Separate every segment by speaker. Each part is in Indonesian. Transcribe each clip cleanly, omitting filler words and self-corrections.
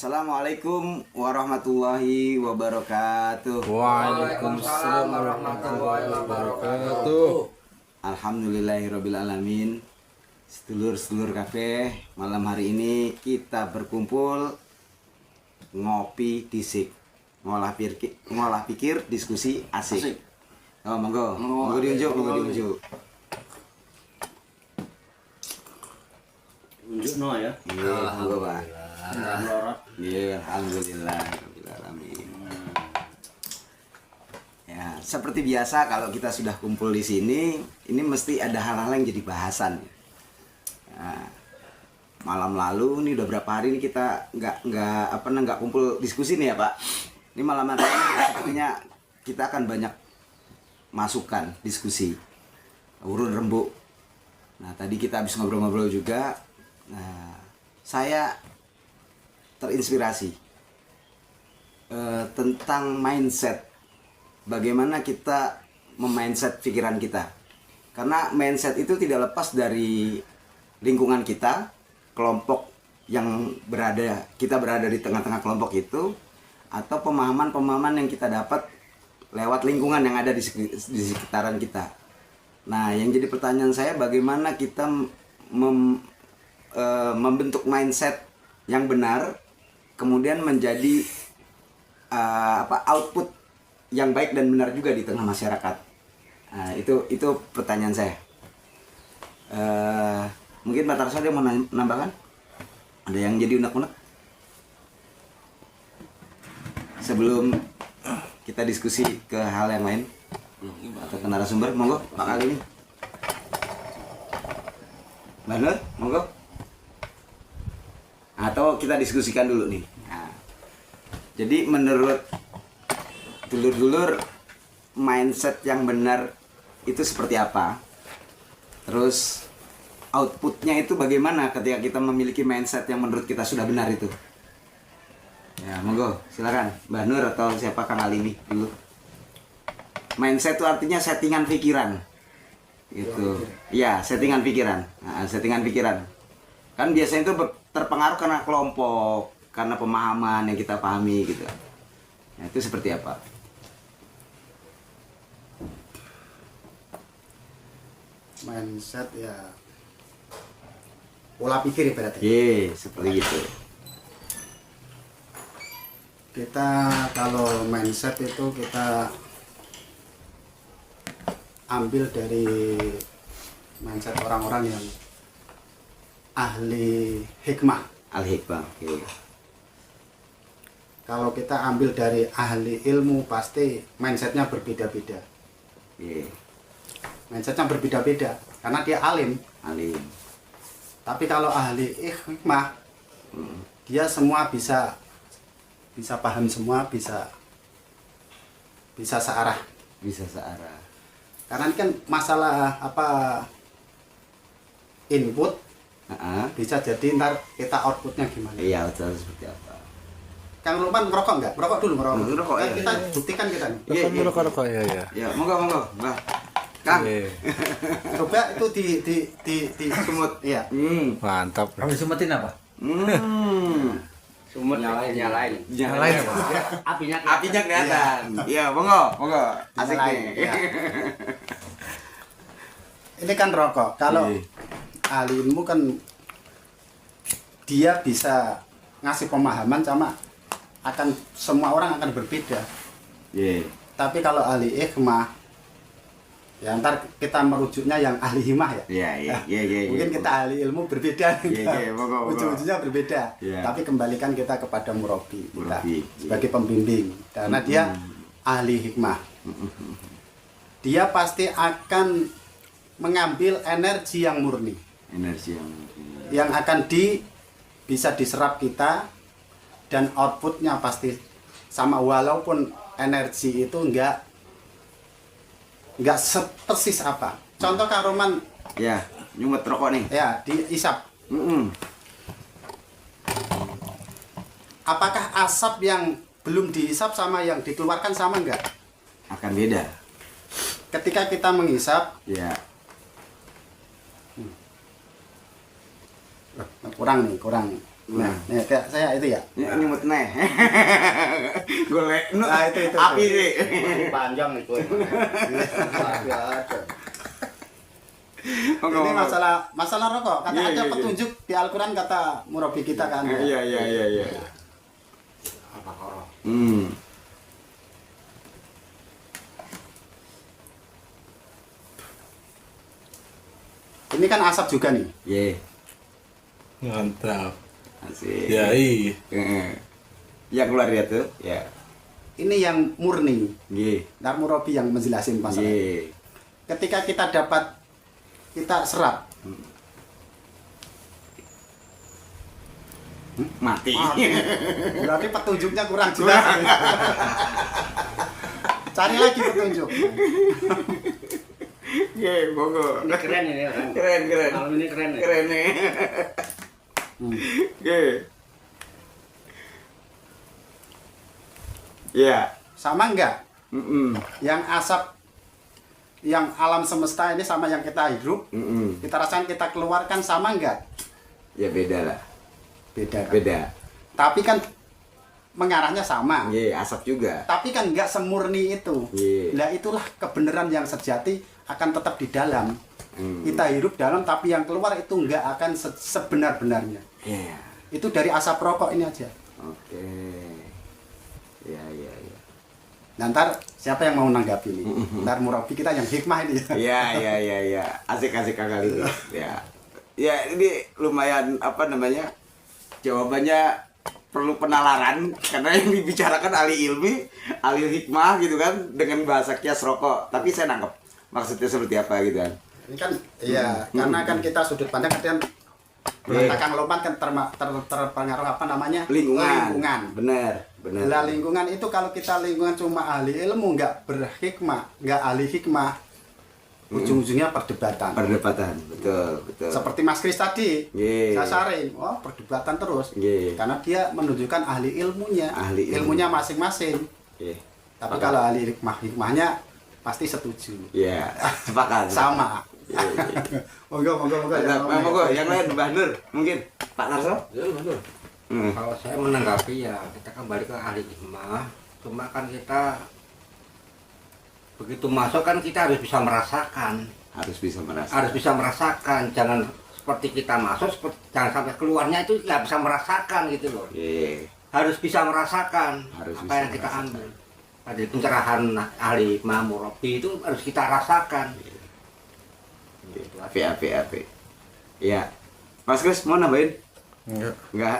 Speaker 1: Assalamualaikum warahmatullahi wabarakatuh.
Speaker 2: Waalaikumsalam warahmatullahi wabarakatuh.
Speaker 1: Alhamdulillahirabbil alamin. Sedulur-sedulur kafe, malam hari ini kita berkumpul ngopi disik, ngolah pikir diskusi asik. Oh, monggo diunjuk.
Speaker 3: Unjuk no ya.
Speaker 1: Iya, monggo, Pak. Iya, alhamdulillah. Ya, seperti biasa kalau kita sudah kumpul di sini, ini mesti ada hal-hal yang jadi bahasan. Nah, malam lalu ini udah berapa hari ini kita nggak kumpul diskusi nih ya Pak. Ini malam hari ini sepertinya kita akan banyak masukan diskusi urun rembuk. Nah tadi kita habis ngobrol-ngobrol juga. Nah saya terinspirasi tentang mindset, bagaimana kita memindset pikiran kita, karena mindset itu tidak lepas dari lingkungan kita, kelompok yang kita berada di tengah-tengah kelompok itu, atau pemahaman-pemahaman yang kita dapat lewat lingkungan yang ada di sekitaran kita. Nah yang jadi pertanyaan saya, bagaimana kita membentuk mindset yang benar, kemudian menjadi output yang baik dan benar juga di tengah masyarakat. Nah, itu pertanyaan saya. Mungkin Pak Tarso dia mau menambahkan? Ada yang jadi unek-unek? Sebelum kita diskusi ke hal yang lain atau ke narasumber, monggo Pak kali ini. Mbak Nur, monggo. Atau kita diskusikan dulu nih. Nah, jadi menurut dulur-dulur, mindset yang benar itu seperti apa? Terus outputnya itu bagaimana ketika kita memiliki mindset yang menurut kita sudah benar itu? Ya, monggo, silakan Mbak Nur atau siapa Kang Ali ini dulu. Mindset itu artinya settingan pikiran. Gitu. Iya, settingan pikiran. Nah, settingan pikiran. Kan biasanya itu terpengaruh karena kelompok, karena pemahaman yang kita pahami gitu. Nah, itu seperti apa?
Speaker 2: Mindset ya pola pikir ibaratnya.
Speaker 1: Iya, seperti itu.
Speaker 2: Kita kalau mindset itu kita ambil dari mindset orang-orang yang ahli hikmah.
Speaker 1: Al-hikmah. Oke.
Speaker 2: Kalau kita ambil dari ahli ilmu pasti mindsetnya berbeda-beda.
Speaker 1: Iya.
Speaker 2: Mindsetnya berbeda-beda karena dia alim.
Speaker 1: Alim.
Speaker 2: Tapi kalau ahli hikmah, dia semua bisa paham semua, bisa searah.
Speaker 1: Bisa searah.
Speaker 2: Karena ini kan masalah input bisa jadi ntar kita outputnya gimana.
Speaker 1: Iya, betul, seperti apa?
Speaker 2: Kang Lukman ngerokok nggak? Ngerokok dulu,
Speaker 1: Ngerokok,
Speaker 2: kan
Speaker 1: ya.
Speaker 2: kita buktikan kita nih.
Speaker 1: Iya.
Speaker 3: Rokok ya.
Speaker 1: Ya, monggo. Mbak. Kang.
Speaker 2: Coba itu di
Speaker 1: Semut.
Speaker 2: Iya.
Speaker 3: Mantap.
Speaker 4: Kamu disemetin apa?
Speaker 1: Sumut nyalain.
Speaker 4: Apinya
Speaker 1: kelihatan. Iya, monggo. Asik
Speaker 2: Nyalain,
Speaker 1: nih.
Speaker 2: iya. Ini kan rokok. Kalau
Speaker 1: Iya.
Speaker 2: ahli ilmu kan dia bisa ngasih pemahaman semua orang akan berbeda.
Speaker 1: Iya.
Speaker 2: Tapi kalau ahli hikmah, ya ntar kita merujuknya yang ahli hikmah ya.
Speaker 1: Iya.
Speaker 2: Mungkin kita ahli ilmu berbeda.
Speaker 1: Iya, monggo.
Speaker 2: Ujung-ujungnya berbeda.
Speaker 1: Iya.
Speaker 2: Tapi kembalikan kita kepada murabi kita
Speaker 1: Murabi,
Speaker 2: sebagai pembimbing. Karena dia ahli hikmah. Dia pasti akan mengambil energi yang murni.
Speaker 1: Energi
Speaker 2: Yang akan bisa diserap kita, dan outputnya pasti sama, walaupun energi itu enggak sepersis apa. Contoh Kang Roman
Speaker 1: ya, nyumet rokok nih.
Speaker 2: ya diisap. Apakah asap yang belum dihisap sama yang dikeluarkan sama enggak?
Speaker 1: Akan beda.
Speaker 2: Ketika kita menghisap,
Speaker 1: Ya.
Speaker 2: kurang Nah, ya, kayak saya itu ya.
Speaker 1: Nyumut neh. Golek
Speaker 2: Nah, itu.
Speaker 1: api sih.
Speaker 4: Panjang itu.
Speaker 2: Ini masalah rokok. Kata
Speaker 1: Iya,
Speaker 2: ada
Speaker 1: iya,
Speaker 2: petunjuk di Al-Qur'an kata murabi kita kan.
Speaker 1: Iya.
Speaker 4: Al-Baqarah.
Speaker 2: Ini kan asap juga nih.
Speaker 1: Ye.
Speaker 3: Mantap.
Speaker 1: Asik.
Speaker 3: Ya iya.
Speaker 1: Yang keluar dia tuh, ya.
Speaker 2: Ini yang murni.
Speaker 1: Ye.
Speaker 2: Dar murabi yang menjelasin masalah.
Speaker 1: Ye.
Speaker 2: Ketika kita serap,
Speaker 1: Mati.
Speaker 2: berarti petunjuknya kurang jelas. Cari lagi petunjuk.
Speaker 1: Ye, monggo.
Speaker 4: Ini keren ini orang.
Speaker 1: Keren.
Speaker 4: Malam ini keren.
Speaker 1: Keren nih. Ye. Ya.
Speaker 2: Sama enggak?
Speaker 1: Mm-mm.
Speaker 2: Yang asap yang alam semesta ini sama yang kita hidup,
Speaker 1: Mm-mm.
Speaker 2: kita rasakan, kita keluarkan sama enggak?
Speaker 1: Ya beda lah.
Speaker 2: Beda. Kan?
Speaker 1: Beda.
Speaker 2: Tapi kan mengarahnya sama.
Speaker 1: Ye, asap juga.
Speaker 2: Tapi kan enggak semurni itu.
Speaker 1: Iya.
Speaker 2: Nah, itulah kebenaran yang sejati akan tetap di dalam. Kita hidup dalam, tapi yang keluar itu enggak akan sebenar-benarnya.
Speaker 1: Iya.
Speaker 2: Itu dari asap rokok ini aja.
Speaker 1: Oke. Ya.
Speaker 2: Nah, ntar siapa yang mau menanggapi ini? Ntar murabi kita yang hikmah ini.
Speaker 1: Ya. Asik kali ini. Ya. Ya, ini lumayan apa namanya? Jawabannya perlu penalaran karena yang dibicarakan ahli ilmi, ahli hikmah gitu kan dengan bahasa kias rokok. Tapi saya nangkep maksudnya seperti apa gitu kan.
Speaker 2: Ini kan iya, karena kan kita sudut pandang kan Kang Lopan kan terpengaruh apa namanya?
Speaker 1: Lingkungan. Bener.
Speaker 2: Lah lingkungan itu kalau kita lingkungan cuma ahli ilmu, nggak berhikmah, nggak ahli hikmah, ujung-ujungnya perdebatan.
Speaker 1: Betul.
Speaker 2: Seperti Mas Kris tadi,
Speaker 1: Yeah.
Speaker 2: saya saring, perdebatan terus,
Speaker 1: Yeah.
Speaker 2: karena dia menunjukkan ahli ilmunya, ilmunya masing-masing.
Speaker 1: Iya.
Speaker 2: Tapi kalau ahli hikmahnya pasti setuju.
Speaker 1: Iya, sepakat.
Speaker 2: Sama.
Speaker 1: Iya.
Speaker 2: Monggo.
Speaker 1: Yang lain Mbah Nur, mungkin Pak Narso?
Speaker 4: Ya, betul. Kalau saya menanggapi ya kita kembali ke ahli hikmah. Cuma kan kita begitu masuk kan kita harus bisa merasakan.
Speaker 1: Harus bisa merasa.
Speaker 4: Harus bisa merasakan. Jangan seperti kita masuk, jangan sampai keluarnya itu nggak bisa merasakan gitu loh.
Speaker 1: Iya.
Speaker 4: Harus bisa merasakan
Speaker 1: Harus
Speaker 4: apa
Speaker 1: bisa
Speaker 4: yang kita
Speaker 1: merasakan.
Speaker 4: ambil. Jadi pencerahan ahli hikmah murabi itu harus kita rasakan.
Speaker 1: Api. Iya. Mas Kris mau nambahin? Enggak.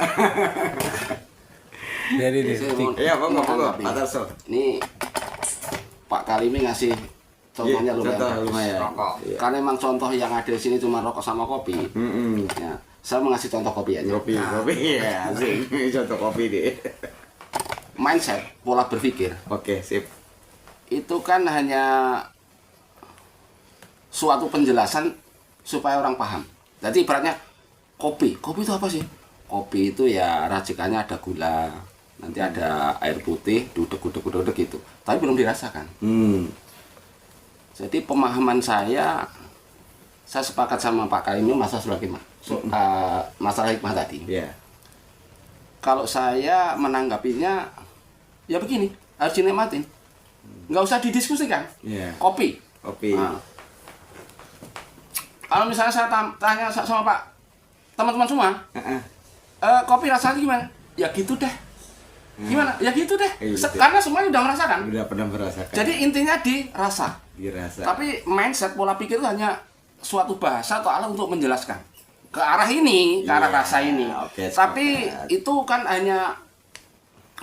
Speaker 3: Jadi
Speaker 5: Saya mau-
Speaker 1: Iya, monggo
Speaker 5: menanggapi.
Speaker 1: Pak Narso.
Speaker 5: Ini Pak Kalimi ngasih contohnya
Speaker 1: Iya,
Speaker 5: lumayan.
Speaker 1: contoh
Speaker 5: bagus.
Speaker 1: lumayan.
Speaker 4: Rokok.
Speaker 1: Iya.
Speaker 5: Karena emang contoh yang ada di sini cuma rokok sama kopi. Ya, saya mengasih contoh kopi aja.
Speaker 1: Kopi ya, asik. Contoh kopi deh.
Speaker 5: Mindset, pola berpikir
Speaker 1: Oke, sip.
Speaker 5: itu kan hanya suatu penjelasan supaya orang paham. Jadi ibaratnya kopi itu apa sih? Kopi itu ya racikannya ada gula, nanti ada air putih, duduk gitu. Tapi belum dirasakan. Jadi pemahaman saya sepakat sama Pak Kalimi masalah hikmah. Masalah hikmah tadi.
Speaker 1: Iya.
Speaker 5: Kalau saya menanggapinya ya begini, harus dinikmatin. Nggak usah didiskusikan.
Speaker 1: Iya.
Speaker 5: Kopi.
Speaker 1: Kopi.
Speaker 5: Nah, kalau misalnya saya tanya sama Pak, teman-teman semua,
Speaker 1: Heeh.
Speaker 5: kopi rasanya gimana? Ya gitu deh. Gimana? Ya gitu deh.
Speaker 1: Gitu.
Speaker 5: Karena semuanya udah merasakan.
Speaker 1: Udah pernah merasakan.
Speaker 5: Jadi intinya dirasa.
Speaker 1: dirasa.
Speaker 5: Tapi mindset pola pikir itu hanya suatu bahasa atau alat untuk menjelaskan ke arah ini, ke arah
Speaker 1: Iya,
Speaker 5: rasa ini.
Speaker 1: oke,
Speaker 5: Tapi
Speaker 1: sepakat.
Speaker 5: itu kan hanya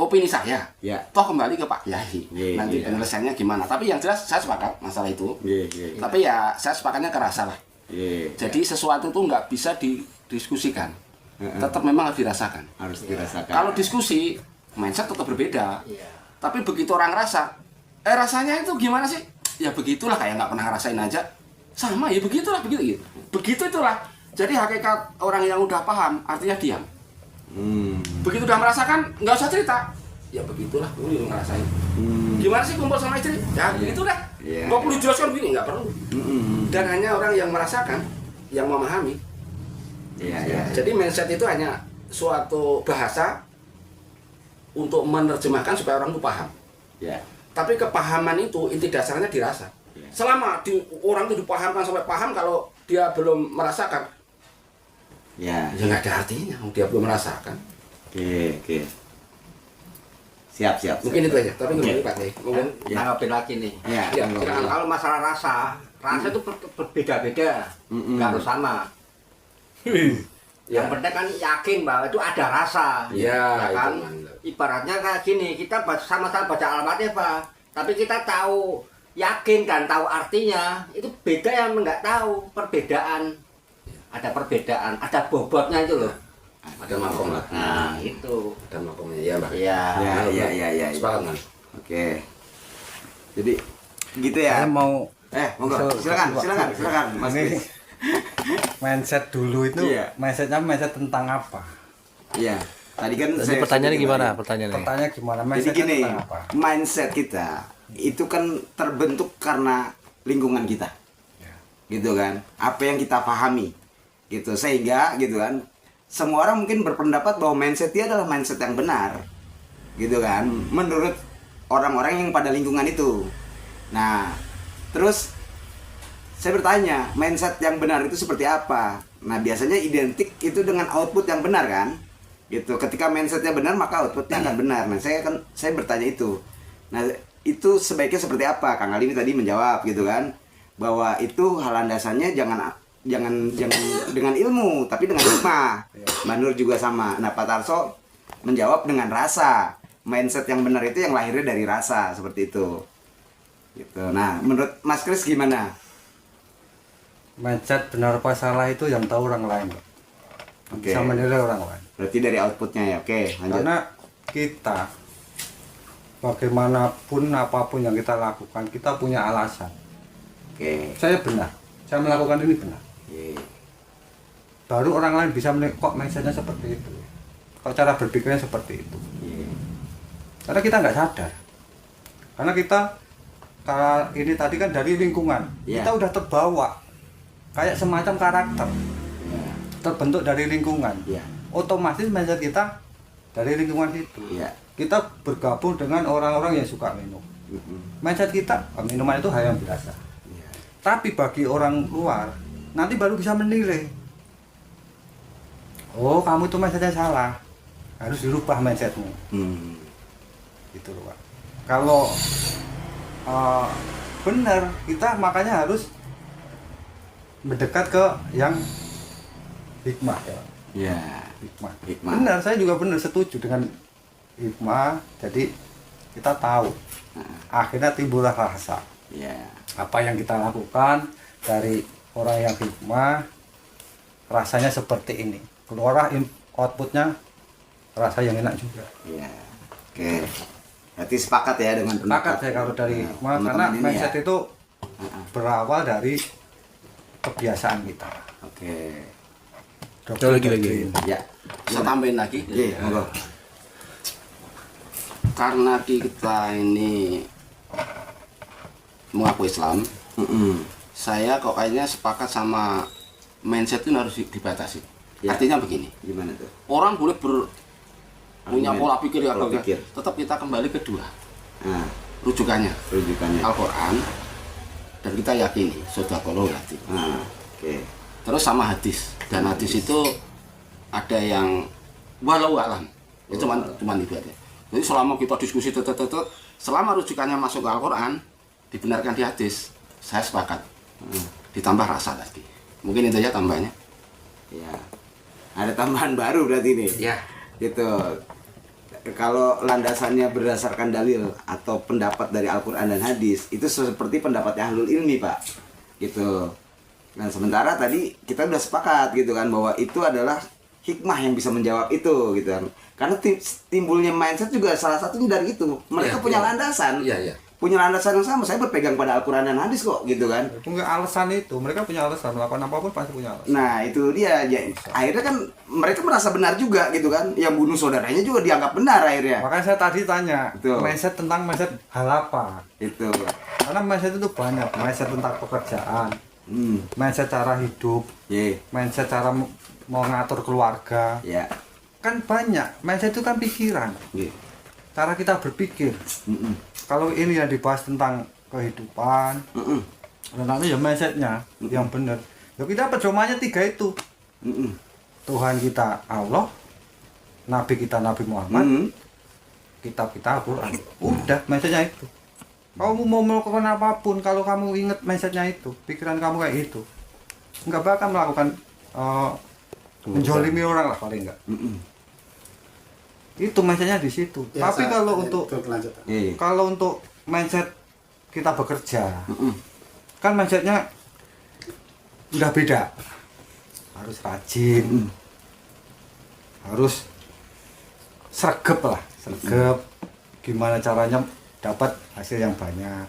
Speaker 5: opini saya.
Speaker 1: Ya.
Speaker 5: Toh kembali ke Pak Yahi.
Speaker 1: Iya,
Speaker 5: Nanti
Speaker 1: iya.
Speaker 5: penyelesaiannya gimana. Tapi yang jelas saya sepakat masalah itu.
Speaker 1: Iya.
Speaker 5: Tapi ya saya sepakatnya ke rasa lah.
Speaker 1: Iya.
Speaker 5: Jadi sesuatu itu nggak bisa didiskusikan.
Speaker 1: Heeh.
Speaker 5: Tetap memang harus dirasakan.
Speaker 1: Harus dirasakan.
Speaker 5: Kalau diskusi, mindset tetap berbeda.
Speaker 4: Iya.
Speaker 5: Tapi begitu orang rasa, rasanya itu gimana sih? Ya begitulah, kayak nggak pernah ngerasain aja. Sama ya begitulah, begitu. Begitu itulah. Jadi hakikat orang yang udah paham, artinya diam. Begitu udah merasakan, nggak usah cerita. Ya begitulah, gue ngerasain. Gimana sih kumpul sama istri? Ya begitu dah.
Speaker 1: Iya.
Speaker 5: Nggak perlu dijelaskan gini, nggak perlu. Dan hanya orang yang merasakan, yang memahami.
Speaker 1: Iya.
Speaker 5: Jadi mindset itu hanya suatu bahasa untuk menerjemahkan supaya orang itu paham.
Speaker 1: Ya.
Speaker 5: Tapi kepahaman itu inti dasarnya dirasa. Selama orang itu dipahamkan sampai paham, kalau dia belum merasakan,
Speaker 1: Ya.
Speaker 5: ya nggak ada artinya. Dia belum merasakan.
Speaker 1: Oke. Siap.
Speaker 5: Mungkin itu aja. Tapi kembali Pak Kiai. Mungkin
Speaker 4: Tanggapin lagi nih.
Speaker 1: Ya.
Speaker 5: ya,
Speaker 4: Kalau masalah rasa itu berbeda-beda, nggak harus sama. Yang penting kan yakin bahwa itu ada rasa.
Speaker 5: Ya,
Speaker 4: kan?
Speaker 5: itu mantap.
Speaker 4: Ibaratnya kayak gini, kita sama-sama baca Al-Fatihah, tapi kita tahu yakin dan tahu artinya, itu beda yang nggak tahu perbedaan. Ada perbedaan, ada bobotnya itu loh.
Speaker 5: Ada makom lah.
Speaker 4: Nah, itu.
Speaker 5: Ada makomnya ya, Mbak.
Speaker 4: Iya.
Speaker 1: Ya.
Speaker 5: Sepakat, Mas.
Speaker 1: Oke. Jadi gitu ya.
Speaker 2: Saya mau
Speaker 1: Monggo. Silakan Mas
Speaker 2: Ini
Speaker 1: Kris.
Speaker 2: mindset dulu itu
Speaker 1: Iya.
Speaker 2: mindset tentang apa?
Speaker 1: Iya. Tadi kan
Speaker 3: Jadi pertanyaannya gimana? Pertanyaannya.
Speaker 2: Pertanyaannya gimana?
Speaker 1: Jadi
Speaker 2: Mindsetnya
Speaker 1: gini,
Speaker 2: tentang apa?
Speaker 1: mindset kita itu kan terbentuk karena lingkungan kita. Gitu kan. Apa yang kita pahami. Gitu. Sehingga gitu kan, semua orang mungkin berpendapat bahwa mindset dia adalah mindset yang benar. Gitu kan. Menurut orang-orang yang pada lingkungan itu. Nah, terus saya bertanya, mindset yang benar itu seperti apa? Nah, biasanya identik itu dengan output yang benar kan? Gitu. Ketika mindsetnya benar, maka outputnya akan benar. Nah, saya bertanya itu. Nah, itu sebaiknya seperti apa? Kang Ali tadi menjawab gitu kan, bahwa itu hal landasannya jangan dengan ilmu, tapi dengan hikmah. Mbak Nur juga sama. Nah, Pak Tarso menjawab dengan rasa. Mindset yang benar itu yang lahirnya dari rasa, seperti itu. Gitu. Nah, menurut Mas Kris gimana?
Speaker 2: Mindset benar apa salah itu yang tahu orang lain.
Speaker 1: Oke.
Speaker 2: Bisa menilai orang lain.
Speaker 1: Berarti dari outputnya ya. Oke, lanjut.
Speaker 2: Karena kita bagaimanapun apapun yang kita lakukan, kita punya alasan.
Speaker 1: Oke.
Speaker 2: Saya benar, saya melakukan ini benar.
Speaker 1: Oke.
Speaker 2: Baru orang lain bisa menilai kok mindsetnya seperti itu, kok cara berpikirnya seperti itu.
Speaker 1: Iya.
Speaker 2: Karena kita nggak sadar. Karena kita ini tadi kan dari lingkungan,
Speaker 1: Iya.
Speaker 2: kita udah terbawa kayak semacam karakter
Speaker 1: Iya.
Speaker 2: terbentuk dari lingkungan.
Speaker 1: Iya.
Speaker 2: Otomatis mindset kita dari lingkungan itu.
Speaker 1: Iya.
Speaker 2: Kita bergabung dengan orang-orang yang suka minum. Mindset kita, minuman itu hal yang biasa.
Speaker 1: Iya.
Speaker 2: Tapi bagi orang luar, nanti baru bisa menilai. Oh, kamu itu mindsetnya salah. Harus dirubah mindsetmu. Gitu loh, Pak. Kalau benar, kita makanya harus mendekat ke yang hikmah ya.
Speaker 1: Iya.
Speaker 2: Hikmah.
Speaker 1: Hikmah.
Speaker 2: Benar, saya juga benar setuju dengan hikmah. Jadi kita tahu. Akhirnya timbullah rasa.
Speaker 1: Iya.
Speaker 2: Apa yang kita lakukan dari orang yang hikmah, rasanya seperti ini. Keluarlah outputnya rasa yang enak juga.
Speaker 1: Iya. Oke. Berarti sepakat ya dengan
Speaker 2: Sepakat saya kalau dari
Speaker 1: Nah,
Speaker 2: hikmah, karena
Speaker 1: teman-teman ini
Speaker 2: mindset
Speaker 1: ya.
Speaker 2: itu berawal dari kebiasaan kita.
Speaker 1: Oke.
Speaker 3: Lagi.
Speaker 1: Ya.
Speaker 5: Saya tambahin lagi.
Speaker 1: Iya, monggo.
Speaker 5: Karena kita ini mengaku Islam, saya kok kayaknya sepakat sama mindset itu harus dibatasi.
Speaker 1: Ya.
Speaker 5: Artinya begini,
Speaker 1: Gimana tuh?
Speaker 5: orang boleh punya
Speaker 1: Argumen,
Speaker 5: pola pikir ya,
Speaker 1: pola
Speaker 5: kalau
Speaker 1: pikir.
Speaker 5: tetap kita kembali ke dua
Speaker 1: Nah,
Speaker 5: rujukannya,
Speaker 1: rujukannya.
Speaker 5: Al-Quran, dan kita yakini sodaqallahu al-adzim.
Speaker 1: Nah, oke.
Speaker 5: Terus sama hadis, dan hadis itu ada yang walau alam, ya cuman itu aja. Jadi selama kita diskusi selama rujukannya masuk ke Al-Quran, dibenarkan di hadis, saya sepakat. Ditambah rasa tadi, mungkin itu aja tambahnya.
Speaker 1: Ya. Ada tambahan baru berarti nih.
Speaker 5: Ya.
Speaker 1: Gitu. Kalau landasannya berdasarkan dalil atau pendapat dari Al-Quran dan hadis, itu seperti pendapatnya ahlul ilmi, Pak. Gitu. Nah, sementara tadi kita udah sepakat gitu kan bahwa itu adalah hikmah yang bisa menjawab itu gitu kan. Karena timbulnya mindset juga salah satunya dari itu. Mereka
Speaker 5: Ya,
Speaker 1: punya
Speaker 5: ya.
Speaker 1: landasan.
Speaker 5: Iya, iya.
Speaker 1: Punya landasan yang sama. Saya berpegang pada Al-Quran dan hadis kok gitu kan.
Speaker 2: Itu nggak alasan itu, mereka punya alasan, melakukan apapun pasti punya alasan.
Speaker 1: Nah itu dia, akhirnya kan mereka merasa benar juga gitu kan. Yang bunuh saudaranya juga dianggap benar akhirnya.
Speaker 2: Makanya saya tadi tanya,
Speaker 1: Betul.
Speaker 2: mindset tentang mindset hal apa?
Speaker 1: Itu.
Speaker 2: Karena mindset itu banyak, mindset tentang pekerjaan, mindset cara hidup,
Speaker 1: Ye,
Speaker 2: mindset cara mau ngatur keluarga,
Speaker 1: ya,
Speaker 2: kan banyak. Mindset itu kan pikiran.
Speaker 1: Nggih.
Speaker 2: Cara kita berpikir.
Speaker 1: Heeh.
Speaker 2: Kalau ini yang dibahas tentang kehidupan,
Speaker 1: Heeh.
Speaker 2: nanti ya mindsetnya yang benar. Ya kita pedomannya 3 itu.
Speaker 1: Heeh.
Speaker 2: Tuhan kita Allah, Nabi kita Nabi Muhammad, kitab kita Al-Quran. Udah mindsetnya itu. Kamu mau melakukan apapun, kalau kamu ingat mindsetnya itu, pikiran kamu kayak itu, nggak bakal melakukan menjolimi orang lah paling enggak. Itu mindsetnya di situ.
Speaker 3: Ya,
Speaker 2: Tapi kalau untuk
Speaker 3: kelanjutan.
Speaker 1: Iya.
Speaker 2: kalau untuk mindset kita bekerja, kan mindsetnya udah beda. Harus rajin, harus sregep lah, sregep. Gimana caranya dapat hasil yang banyak,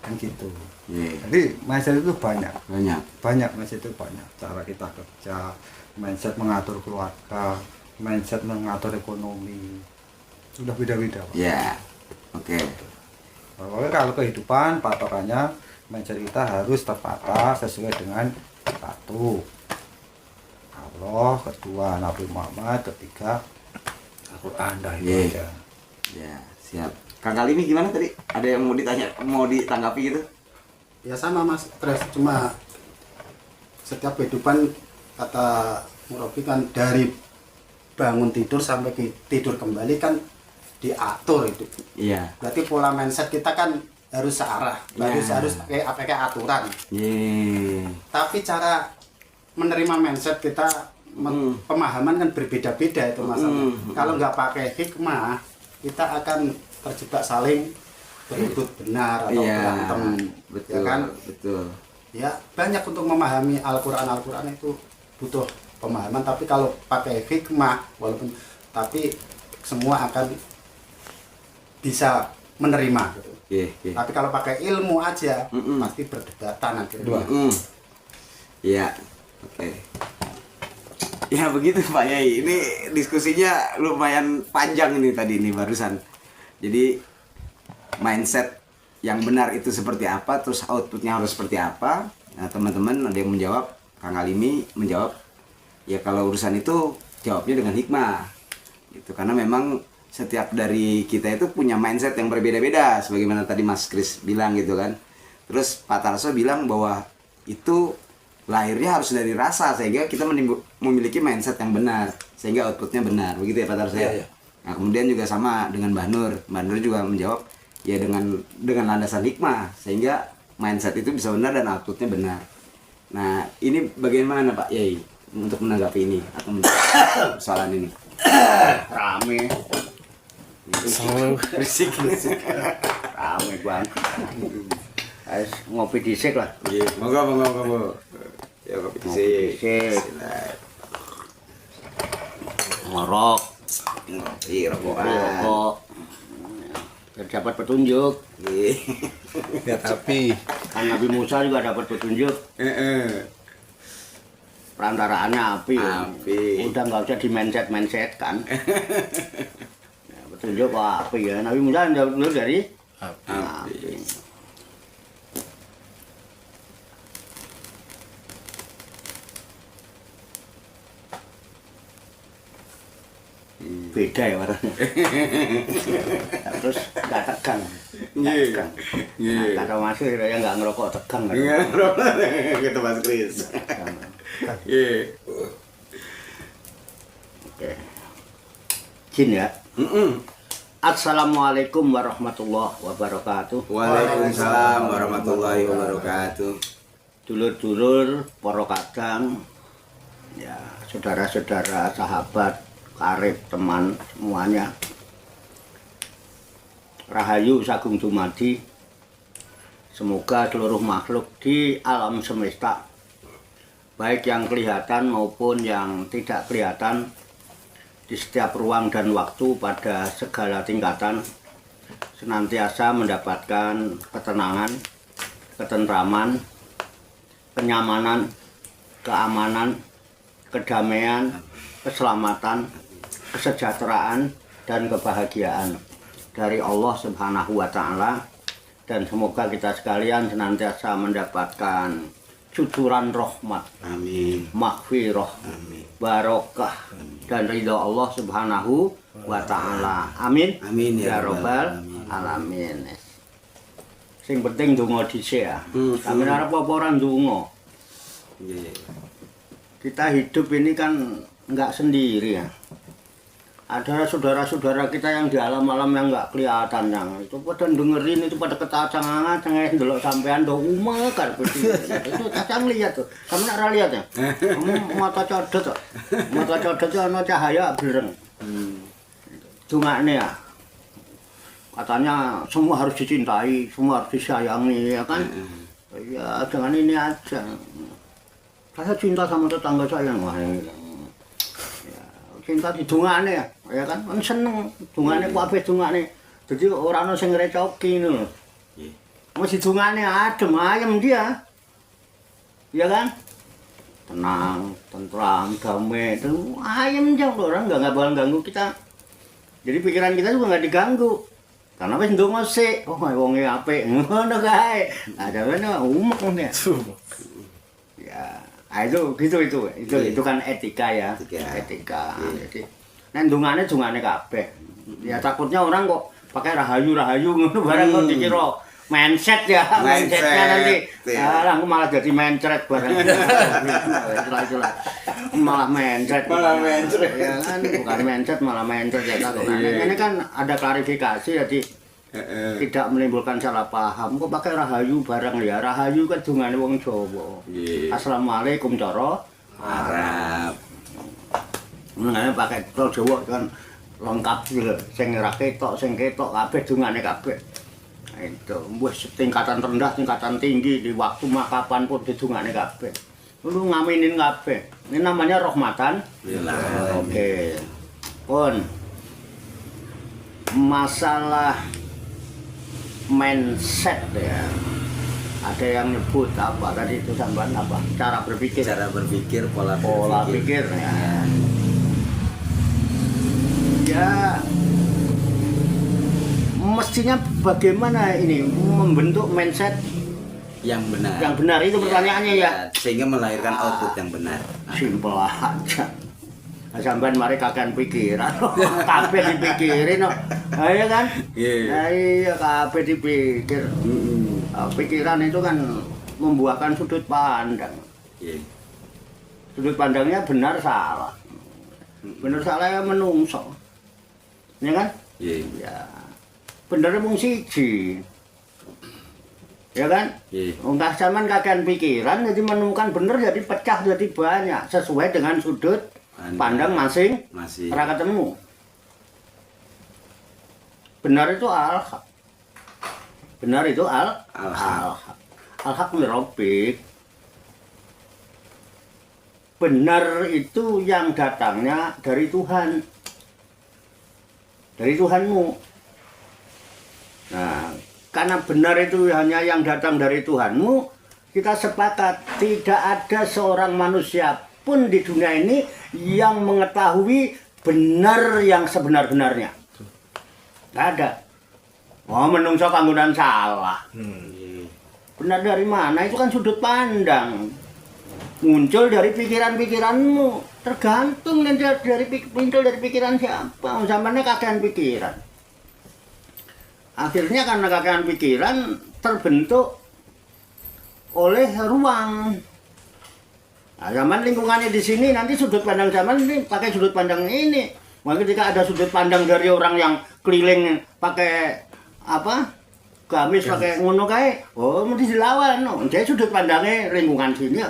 Speaker 2: kan gitu.
Speaker 1: Iya.
Speaker 2: Jadi mindset itu banyak mindset itu banyak. Cara kita kerja, mindset mengatur keluarga, mindset mengatur ekonomi, sudah beda-beda, Pak.
Speaker 1: Ya. Oke.
Speaker 2: Pokoknya kalau kehidupan patokannya mindset kita harus tertata sesuai dengan 1 Allah, kedua Nabi Muhammad, ketiga Al-Quran. Dah itu
Speaker 1: Iya.
Speaker 2: aja.
Speaker 1: Ya, siap. Kang Kali ini gimana tadi? Ada yang mau ditanya, mau ditanggapi gitu?
Speaker 3: Ya sama Mas, terus cuma setiap kehidupan kata Murabi kan dari bangun tidur sampai tidur kembali kan diatur itu.
Speaker 1: Iya.
Speaker 3: Berarti pola mindset kita kan harus searah,
Speaker 1: Ya.
Speaker 3: harus pakai aturan.
Speaker 1: Iya.
Speaker 3: Tapi cara menerima mindset kita, pemahaman kan berbeda-beda itu masalahnya. Kalau nggak pakai hikmah, kita akan terjebak saling berebut benar atau
Speaker 1: Iya.
Speaker 3: berantem,
Speaker 1: Betul.
Speaker 3: ya kan?
Speaker 1: Betul.
Speaker 3: Ya banyak untuk memahami Al-Quran itu butuh pemahaman. Tapi kalau pakai hikmah, tapi semua akan bisa menerima gitu.
Speaker 1: Iya.
Speaker 3: Tapi kalau pakai ilmu aja pasti berdebatan akhirnya.
Speaker 1: Iya. Oke. Ya begitu Pak Yai. Ini diskusinya lumayan panjang ini tadi ini barusan. Jadi mindset yang benar itu seperti apa, terus outputnya harus seperti apa. Nah teman-teman ada yang menjawab, Kang Alimi menjawab, ya kalau urusan itu jawabnya dengan hikmah. Gitu. Karena memang setiap dari kita itu punya mindset yang berbeda-beda, sebagaimana tadi Mas Kris bilang gitu kan. Terus Pak Tarso bilang bahwa itu lahirnya harus dari rasa, sehingga kita memiliki mindset yang benar, sehingga outputnya benar, begitu ya Pak Tarso ya?
Speaker 5: Iya.
Speaker 1: Nah kemudian juga sama dengan Mbah Nur. Mbah Nur juga menjawab ya dengan landasan hikmah, sehingga mindset itu bisa benar dan outputnya benar. Nah ini bagaimana Pak Yai untuk menanggapi ini atau persoalan ini?
Speaker 4: Rame.
Speaker 1: Berisik.
Speaker 4: Rame banget. Harus ngopi dhisik lah.
Speaker 1: Iya, monggo. Ya kopi
Speaker 4: Dhisik.
Speaker 1: Bismillah.
Speaker 4: Ngorok.
Speaker 1: Ngopi rokokan.
Speaker 4: Rokok. Biar dapat petunjuk.
Speaker 1: Iya.
Speaker 5: Ya tapi
Speaker 4: Kan Nabi Musa juga dapat petunjuk. Perantaraannya api.
Speaker 1: Api.
Speaker 4: Udah nggak usah di mindset kan. Ya, petunjuk kok api ya. Nabi Musa dapat petunjuk dari api. Beda ya warnanya. Terus nggak tegang.
Speaker 1: Iya.
Speaker 4: Nah, kata Mas ya nggak ngerokok tegang. Kan?
Speaker 1: Gitu Mas Kris. Iya.
Speaker 4: Oke. Jin ya. Assalamualaikum warahmatullahi wabarakatuh.
Speaker 1: Waalaikumsalam warahmatullahi wabarakatuh.
Speaker 4: Dulur-dulur, para kadang, ya saudara-saudara, sahabat, karib, teman semuanya. Rahayu Sagung Dumadi. Semoga seluruh makhluk di alam semesta, baik yang kelihatan maupun yang tidak kelihatan, di setiap ruang dan waktu pada segala tingkatan, senantiasa mendapatkan ketenangan, ketentraman, kenyamanan, keamanan, kedamaian, keselamatan, kesejahteraan, dan kebahagiaan dari Allah Subhanahu wa Ta'ala. Dan semoga kita sekalian senantiasa mendapatkan cucuran rahmat,
Speaker 1: Amin.
Speaker 4: maghfirah,
Speaker 1: Amin.
Speaker 4: barokah dan ridho Allah Subhanahu wa taala. Amin.
Speaker 1: Amin
Speaker 4: Ya Rabbal alamin. Sing penting donga dhisik ya. Sampeyan arep apa ora ndonga?
Speaker 1: Nggih.
Speaker 4: Kita hidup ini kan nggak sendiri ya. Ada saudara-saudara kita yang di alam-alam yang nggak kelihatan yang itu pada dengerin itu pada ketacangan delok sampean do umek karep itu cacang lihat tuh. Kamu nak lihat ya? Kamu mata codot tuh. Mata codot itu ana cahaya bereng. Dungane ya. Katanya semua harus dicintai, semua harus disayangi ya kan? Ya jangan ini aja. Saya cinta sama tetangga saya wah. Cinta didungane ya kan seneng dungane kabeh dungane dadi ora ana sing ngrecoki ngono lho.
Speaker 1: Nggih.
Speaker 4: Wis didungane adem ayem dia. Ya kan? Tenang, tentram, damai, itu ayem aja orang nggak bakal ganggu kita. Jadi pikiran kita juga nggak diganggu. Karena wis ndonga sik, oh wonge apik ngono kae. Ada mana umek ngene. Ya. Nah, itu kan etika ya. Etika. Jadi nek dungane kabeh. Ya takutnya orang kok pakai rahayu ngono barang kok dikira mindset ya. Mindsetnya nanti aku malah jadi mencret barang. Itulah. Malah mencret. Ya kan bukan mencret malah mencret ya takut. Ini kan ada klarifikasi jadi tidak menimbulkan salah paham. Kok pakai rahayu barang ya? Rahayu kan dungane wong Jawa. Assalamualaikum cara
Speaker 1: Arab.
Speaker 4: Mengenai pakai pro Jawa kan lengkap gitu. Sing ora ketok, sing ketok kabeh dungane kabeh. Itu wis tingkatan rendah, tingkatan tinggi di waktu makapan pun didungane kabeh. Lu ngaminin kabeh. Ini namanya rahmatan. Oke. Pun masalah mindset ya. Ada yang nyebut apa tadi itu sampean apa? Cara berpikir.
Speaker 1: Cara berpikir, pola
Speaker 4: Pikir ya. Ya mestinya bagaimana ini membentuk mindset
Speaker 1: yang benar.
Speaker 4: yang benar itu pertanyaannya ya.
Speaker 1: Sehingga melahirkan output yang benar.
Speaker 4: Simpel aja. Sampean mari kakean pikiran, kabeh dipikirin no. Iya kan? Iya kabeh dipikir. Pikiran itu kan membuahkan sudut pandang. Sudut pandangnya benar salah. Benar salah ya menungso. Ya kan? Ya. Bener mung siji. Ya kan? Entah sampean kakean pikiran jadi menemukan bener jadi pecah jadi banyak sesuai dengan sudut pandang masing ora ketemu. Benar itu al-haq. Benar itu al-haq. Al-haq mirobik. Benar itu yang datangnya dari Tuhan. Dari Tuhanmu. Nah, karena benar itu hanya yang datang dari Tuhanmu, kita sepakat tidak ada seorang manusia pun di dunia ini yang mengetahui benar yang sebenar-benarnya. Tidak ada. Oh, menungso panggonan salah. Benar dari mana? Itu kan sudut pandang. Muncul dari pikiran-pikiranmu. Tergantung muncul dari pikiran siapa. Zamannya kakean pikiran. Akhirnya karena kakean pikiran terbentuk oleh ruang. Nah, zaman lingkungannya di sini nanti sudut pandang zaman ini pakai sudut pandang ini. Maka ketika ada sudut pandang dari orang yang keliling pakai apa? Gamis pakai ngono kae, oh mesti dilawan no. Jadi sudut pandangnya lingkungan sini ya.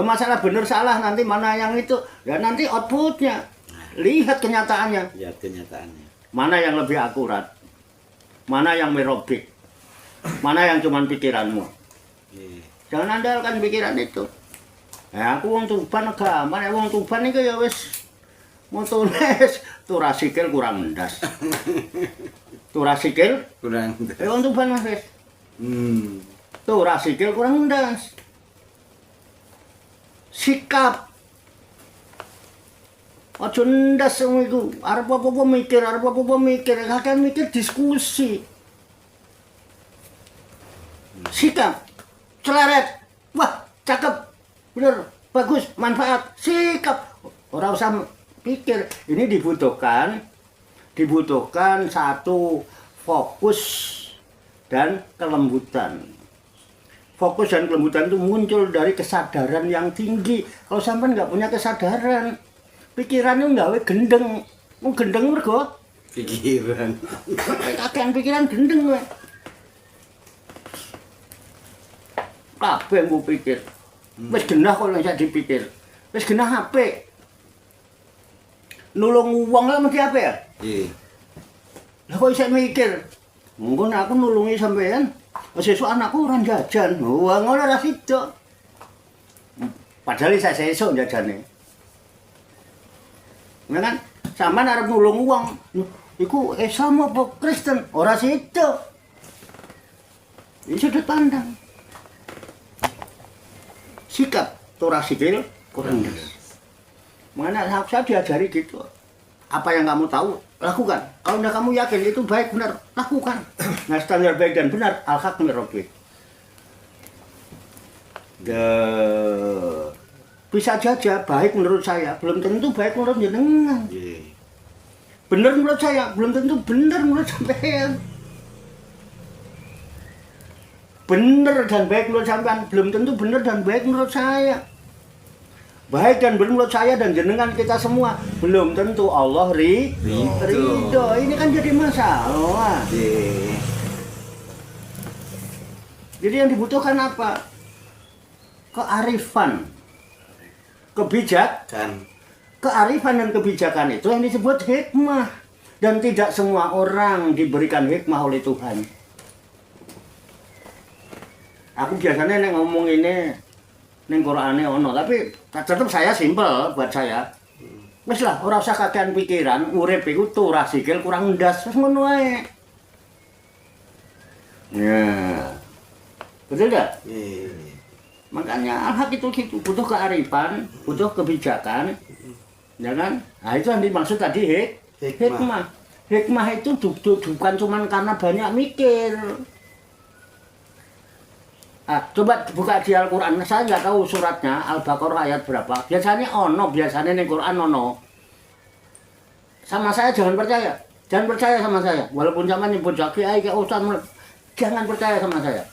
Speaker 4: Masalah benar salah nanti mana yang itu ya nanti outputnya. Lihat kenyataannya.
Speaker 1: Lihat kenyataannya.
Speaker 4: Mana yang lebih akurat? Mana yang merobik? Mana yang cuman pikiranmu? Jangan andalkan pikiran itu. Ya aku wong Tuban agama, nek wong Tuban iki ya wis motones turah sikil kurang ndas. Turah sikil
Speaker 1: Kurang.
Speaker 4: wong Tuban Mas wis. Turah sikil kurang ndas. Sikap aja ndas wong iku. Arep apa-apa mikir, kakek mikir diskusi. sikap, celeret, wah cakep, bener, bagus, manfaat, sikap. Orang usah pikir, ini dibutuhkan satu fokus dan kelembutan. Fokus dan kelembutan itu muncul dari kesadaran yang tinggi. Kalau sampai nggak punya kesadaran, pikirannya nggak gendeng, mau gendeng mergo
Speaker 1: Pikiran.
Speaker 4: kakean pikiran gendeng we. Kabeh mbok pikir. Wis genah kok nek dipikir. Wis genah apik. Nulung wong lah mesti apik ya.
Speaker 1: Iya.
Speaker 4: Lah kok isih mikir. Monggo nek aku nulungi sampean, sesuk anakku ora jajan. Wah ngono ra sida. Padahal isa sesuk jajane. Ya kan? Sampeyan arep nulung wong. Iku Islam apa Kristen? Ora sida. Ini sudah pandang. Sikap Torah sikil kurang jelas. Mengenai saya diajari gitu. Apa yang kamu tahu, lakukan. Kalau udah kamu yakin itu baik benar, lakukan. Nah, standar baik dan benar al-haq min rabbik. Bisa saja baik menurut saya, belum tentu baik menurut jenengan.
Speaker 1: Iya.
Speaker 4: Benar menurut saya, belum tentu benar menurut sampean. Benar dan baik menurut sampean, belum tentu benar dan baik menurut saya. Baik dan benar menurut saya dan jenengan kita semua, belum tentu Allah ridho. Ini kan jadi masalah.
Speaker 1: Iya.
Speaker 4: Jadi yang dibutuhkan apa? Kearifan, kearifan dan kebijakan itu yang disebut hikmah. Dan tidak semua orang diberikan hikmah oleh Tuhan. Aku biasanya ngomong ini ning Qur'ane ono, tapi tetep saya simpel buat saya. Wis lah, ora usah kakean pikiran, urip iku turah sikil kurang ndas, wis ngono ae. Ya. Betul enggak?
Speaker 1: Iya.
Speaker 4: Makanya al-haq itu gitu, butuh kearifan, butuh kebijakan. Ya kan? Nah, itu yang dimaksud tadi hikmah. Hikmah itu bukan cuma karena banyak mikir. Coba buka di Al-Quran, saya nggak tahu suratnya, Al-Baqarah ayat berapa. Biasanya biasanya di Quran ono. Sama saya jangan percaya sama saya. Walaupun sama nyebut Zaki, jangan percaya sama saya.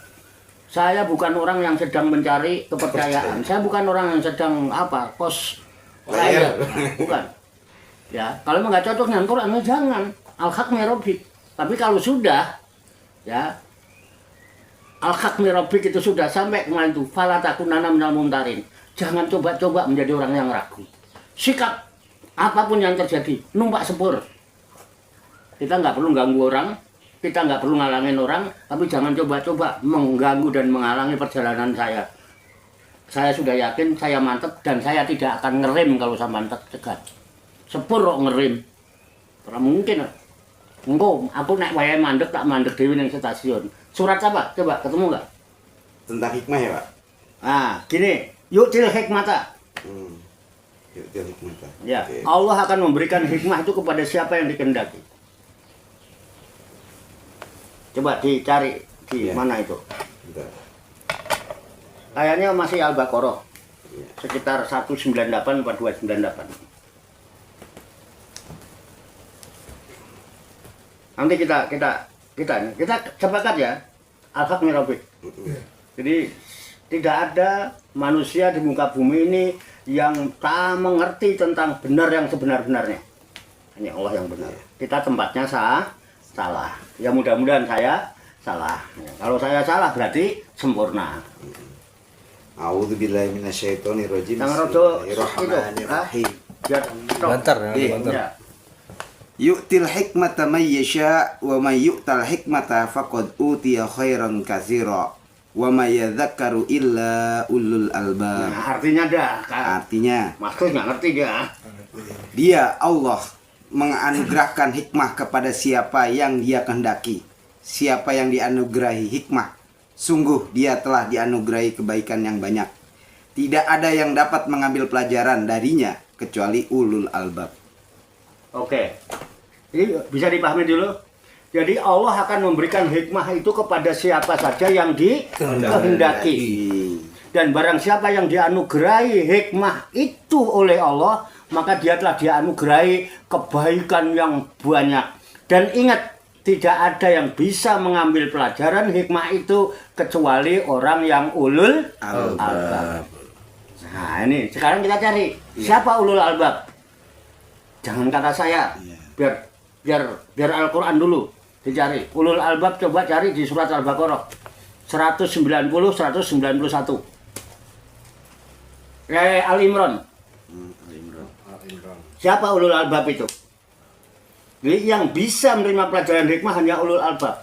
Speaker 4: Saya bukan orang yang sedang mencari kepercayaan. Saya bukan orang yang sedang layar. Bukan. Ya, kalau nggak cocok dengan Quran, jangan. Al-haq min rabbik. Tapi kalau sudah, ya. Al-haq min rabbik itu sudah sampai kemarin itu fala takunanna minal mumtarin. Jangan coba-coba menjadi orang yang ragu. Sikap apapun yang terjadi, numpak sepur. Kita nggak perlu ganggu orang, kita nggak perlu ngalangin orang, tapi jangan coba-coba mengganggu dan menghalangi perjalanan saya. Saya sudah yakin, saya mantep dan saya tidak akan ngerem kalau saya mantep cegat. Sepur kok ngerem. Ora mungkin. Engko aku naik wayahe mandek tak mandek dhewe ning stasiun. Surat apa? Coba ketemu nggak?
Speaker 1: Tentang hikmah ya, Pak?
Speaker 4: Gini, yu'til hikmata.
Speaker 1: Yu'til hikmata.
Speaker 4: Ya,
Speaker 1: Oke.
Speaker 4: Allah akan memberikan hikmah itu kepada siapa yang dikehendaki. Coba dicari di
Speaker 1: Ya.
Speaker 4: mana itu.
Speaker 1: Bentar.
Speaker 4: Kayaknya masih Al-Baqarah.
Speaker 1: Ya.
Speaker 4: Sekitar 198 atau 298. Nanti kita sepakat ya, al-haq min rabbik. Jadi tidak ada manusia di muka bumi ini yang tak mengerti tentang benar yang sebenar-benarnya. Hanya Allah yang benar. Kita tempatnya salah. Ya mudah-mudahan saya salah. Ya, kalau saya salah berarti sempurna.
Speaker 1: A'udzubillahi minasyaitonirrajim.
Speaker 4: Jangan rodo
Speaker 1: Bismillahirrahmanirrahim.
Speaker 2: Bantar ya,
Speaker 4: Iya,
Speaker 2: bantar.
Speaker 4: iya.
Speaker 1: Yu'til hikmata may yasha wa may yu'tal hikmata faqad utiya khairan katsira wa may yadhakkaru illa ulul albab.
Speaker 4: Nah, artinya dah.
Speaker 1: Artinya,
Speaker 4: Maksud nggak ngerti dia.
Speaker 1: Dia Allah menganugerahkan hikmah kepada siapa yang Dia kehendaki. Siapa yang dianugerahi hikmah, sungguh dia telah dianugerahi kebaikan yang banyak. Tidak ada yang dapat mengambil pelajaran darinya kecuali ulul albab.
Speaker 4: Oke. Ini bisa dipahami dulu. Jadi Allah akan memberikan hikmah itu kepada siapa saja yang dikehendaki. Dan barang siapa yang dianugerahi hikmah itu oleh Allah, maka dia telah dianugerahi kebaikan yang banyak. Dan ingat, tidak ada yang bisa mengambil pelajaran hikmah itu kecuali orang yang ulul albab. Nah ini sekarang kita cari siapa ulul albab. Jangan kata saya, biar Al-Quran dulu dicari. Ulul albab coba cari di surat Al-Baqarah 190 191. Al-Imran. Siapa ulul albab itu? Jadi yang bisa menerima pelajaran hikmah hanya ulul albab.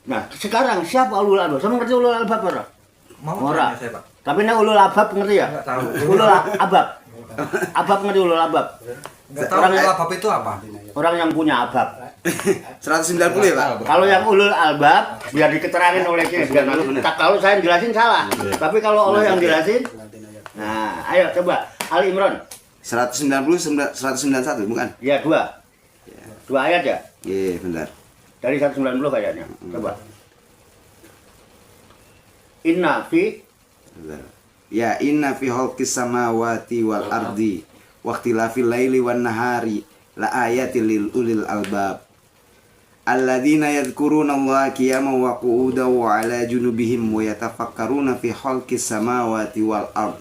Speaker 4: Nah, sekarang siapa ulul albab? Sama ngerti ulul albab ora? Ora. Tapi nek ulul albab ngerti ya?
Speaker 2: Enggak tahu.
Speaker 4: Ulul albab. Abab ngerti ulul albab?
Speaker 2: Enggak tahu ulul albab itu apa?
Speaker 4: Orang yang punya abab.
Speaker 1: 190 ya, Pak?
Speaker 4: Kalau yang ulul albab biar diketerangin oleh Ki kalau saya jelasin salah. Tapi kalau Allah yang jelasin, nah, ayo coba Al-Imran
Speaker 1: 190 191 bukan?
Speaker 4: ya dua ayat ya.
Speaker 1: Iya, benar.
Speaker 4: Dari 190 kayaknya. Coba. Inna fi
Speaker 1: Benar. Ya, inna fi khalqis samawati wal ardi wa ikhtilafil laili wan nahari la ayatil lil ulil albab alladzina yadhkuruna Allaha qiyaman wa qu'udan wa 'ala junubihim wa yatafakkaruna fi khalqis samawati wal ard.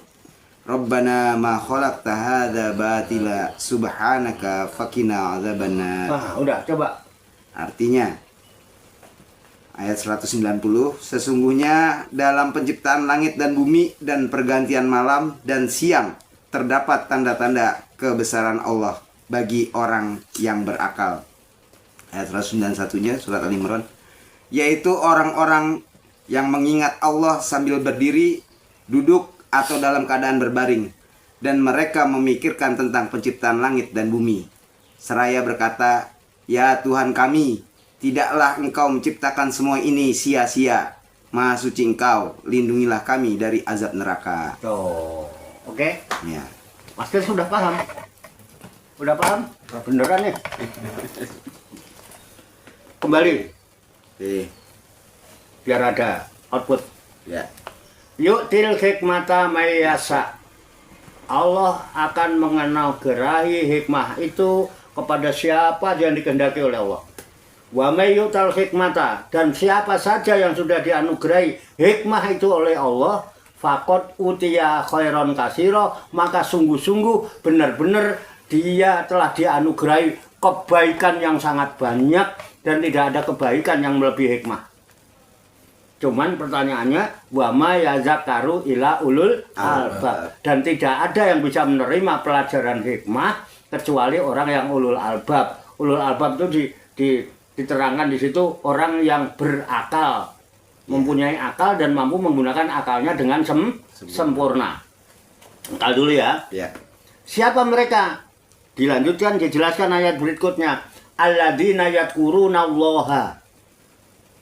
Speaker 1: Rabbana ma khalaqta hadza batila subhanaka faqina adzabannar.
Speaker 4: Nah, udah coba.
Speaker 1: Artinya ayat 190, sesungguhnya dalam penciptaan langit dan bumi dan pergantian malam dan siang terdapat tanda-tanda kebesaran Allah bagi orang yang berakal. Ayat 191-nya surat Al-Imran, yaitu orang-orang yang mengingat Allah sambil berdiri, duduk atau dalam keadaan berbaring, dan mereka memikirkan tentang penciptaan langit dan bumi seraya berkata, ya Tuhan kami, tidaklah Engkau menciptakan semua ini sia-sia. Maha suci Engkau, lindungilah kami dari azab neraka.
Speaker 4: Tuh. Oke.
Speaker 1: Ya.
Speaker 4: Mas Kris sudah paham? Udah paham? Beneran nih. Kembali
Speaker 1: Oke.
Speaker 4: biar ada output.
Speaker 1: Ya.
Speaker 4: Yu'til hikmata mayyasa. Allah akan menganugerahi hikmah itu kepada siapa yang dikehendaki oleh Allah. Wa may yu'tal hikmata, dan siapa saja yang sudah dianugerahi hikmah itu oleh Allah, faqad utiya khairon katsira, maka sungguh-sungguh benar-benar dia telah dianugerahi kebaikan yang sangat banyak dan tidak ada kebaikan yang melebihi hikmah. Cuman pertanyaannya, wa ma yazakaru ila ulul albab, dan tidak ada yang bisa menerima pelajaran hikmah kecuali orang yang ulul albab. Ulul albab itu diterangkan di situ orang yang berakal, mempunyai akal dan mampu menggunakan akalnya dengan sempurna. Akal dulu ya.
Speaker 1: Ya.
Speaker 4: Siapa mereka? Dilanjutkan, dijelaskan ayat berikutnya. Alladzina yadhkurunallaha.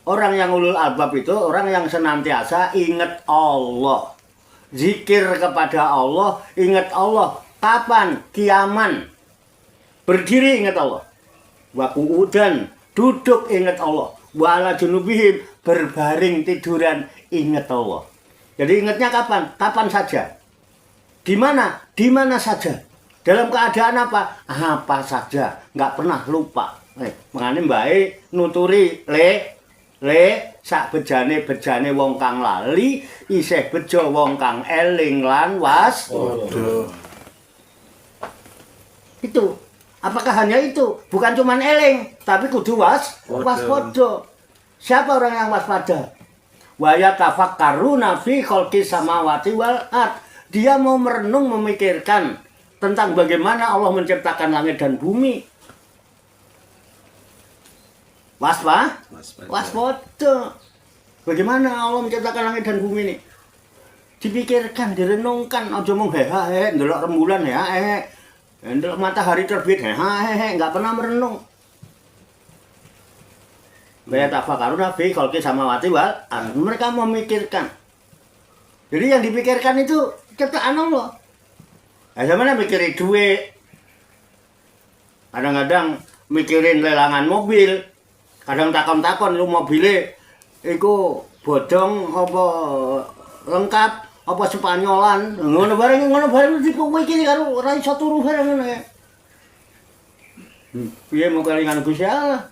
Speaker 4: Orang yang ulul albab itu orang yang senantiasa ingat Allah, zikir kepada Allah, ingat Allah. Kapan? Kiaman. Berdiri ingat Allah. Wa qu'udan, duduk ingat Allah. Wa 'ala junubihim, berbaring tiduran ingat Allah. Jadi ingatnya kapan? Kapan saja. Di mana? Di mana saja. Dalam keadaan apa? Apa saja. Nggak pernah lupa. Mengane mbae nuturi sak bejane wong kang lali, isih bejo wong kang eling lan itu. Apakah hanya itu? Bukan cuman eling, tapi kudu waspada. Siapa orang yang waspada? Wa yatafakkaruna fi khalqis samawati wal ard. Dia mau merenung, memikirkan tentang bagaimana Allah menciptakan langit dan bumi. Waspada. Bagaimana Allah menciptakan langit dan bumi ini? Dipikirkan, direnungkan, aja mung hehe, ndelok rembulan ya, ndelok matahari terbit, enggak pernah merenung. Wa tafakkaruna fi khalqis samawati wal ard. Mereka memikirkan. Jadi yang dipikirkan itu ciptaan Allah. Zaman mikirin duit, kadang-kadang mikirin lelangan mobil, Kadang takon-takon lu mobile iku bodong apa lengkap apa Spanyolan. Ngono bareng dikowe iki karo ora iso turu bareng ngono ya. Piye mau kelingan Gusti Allah?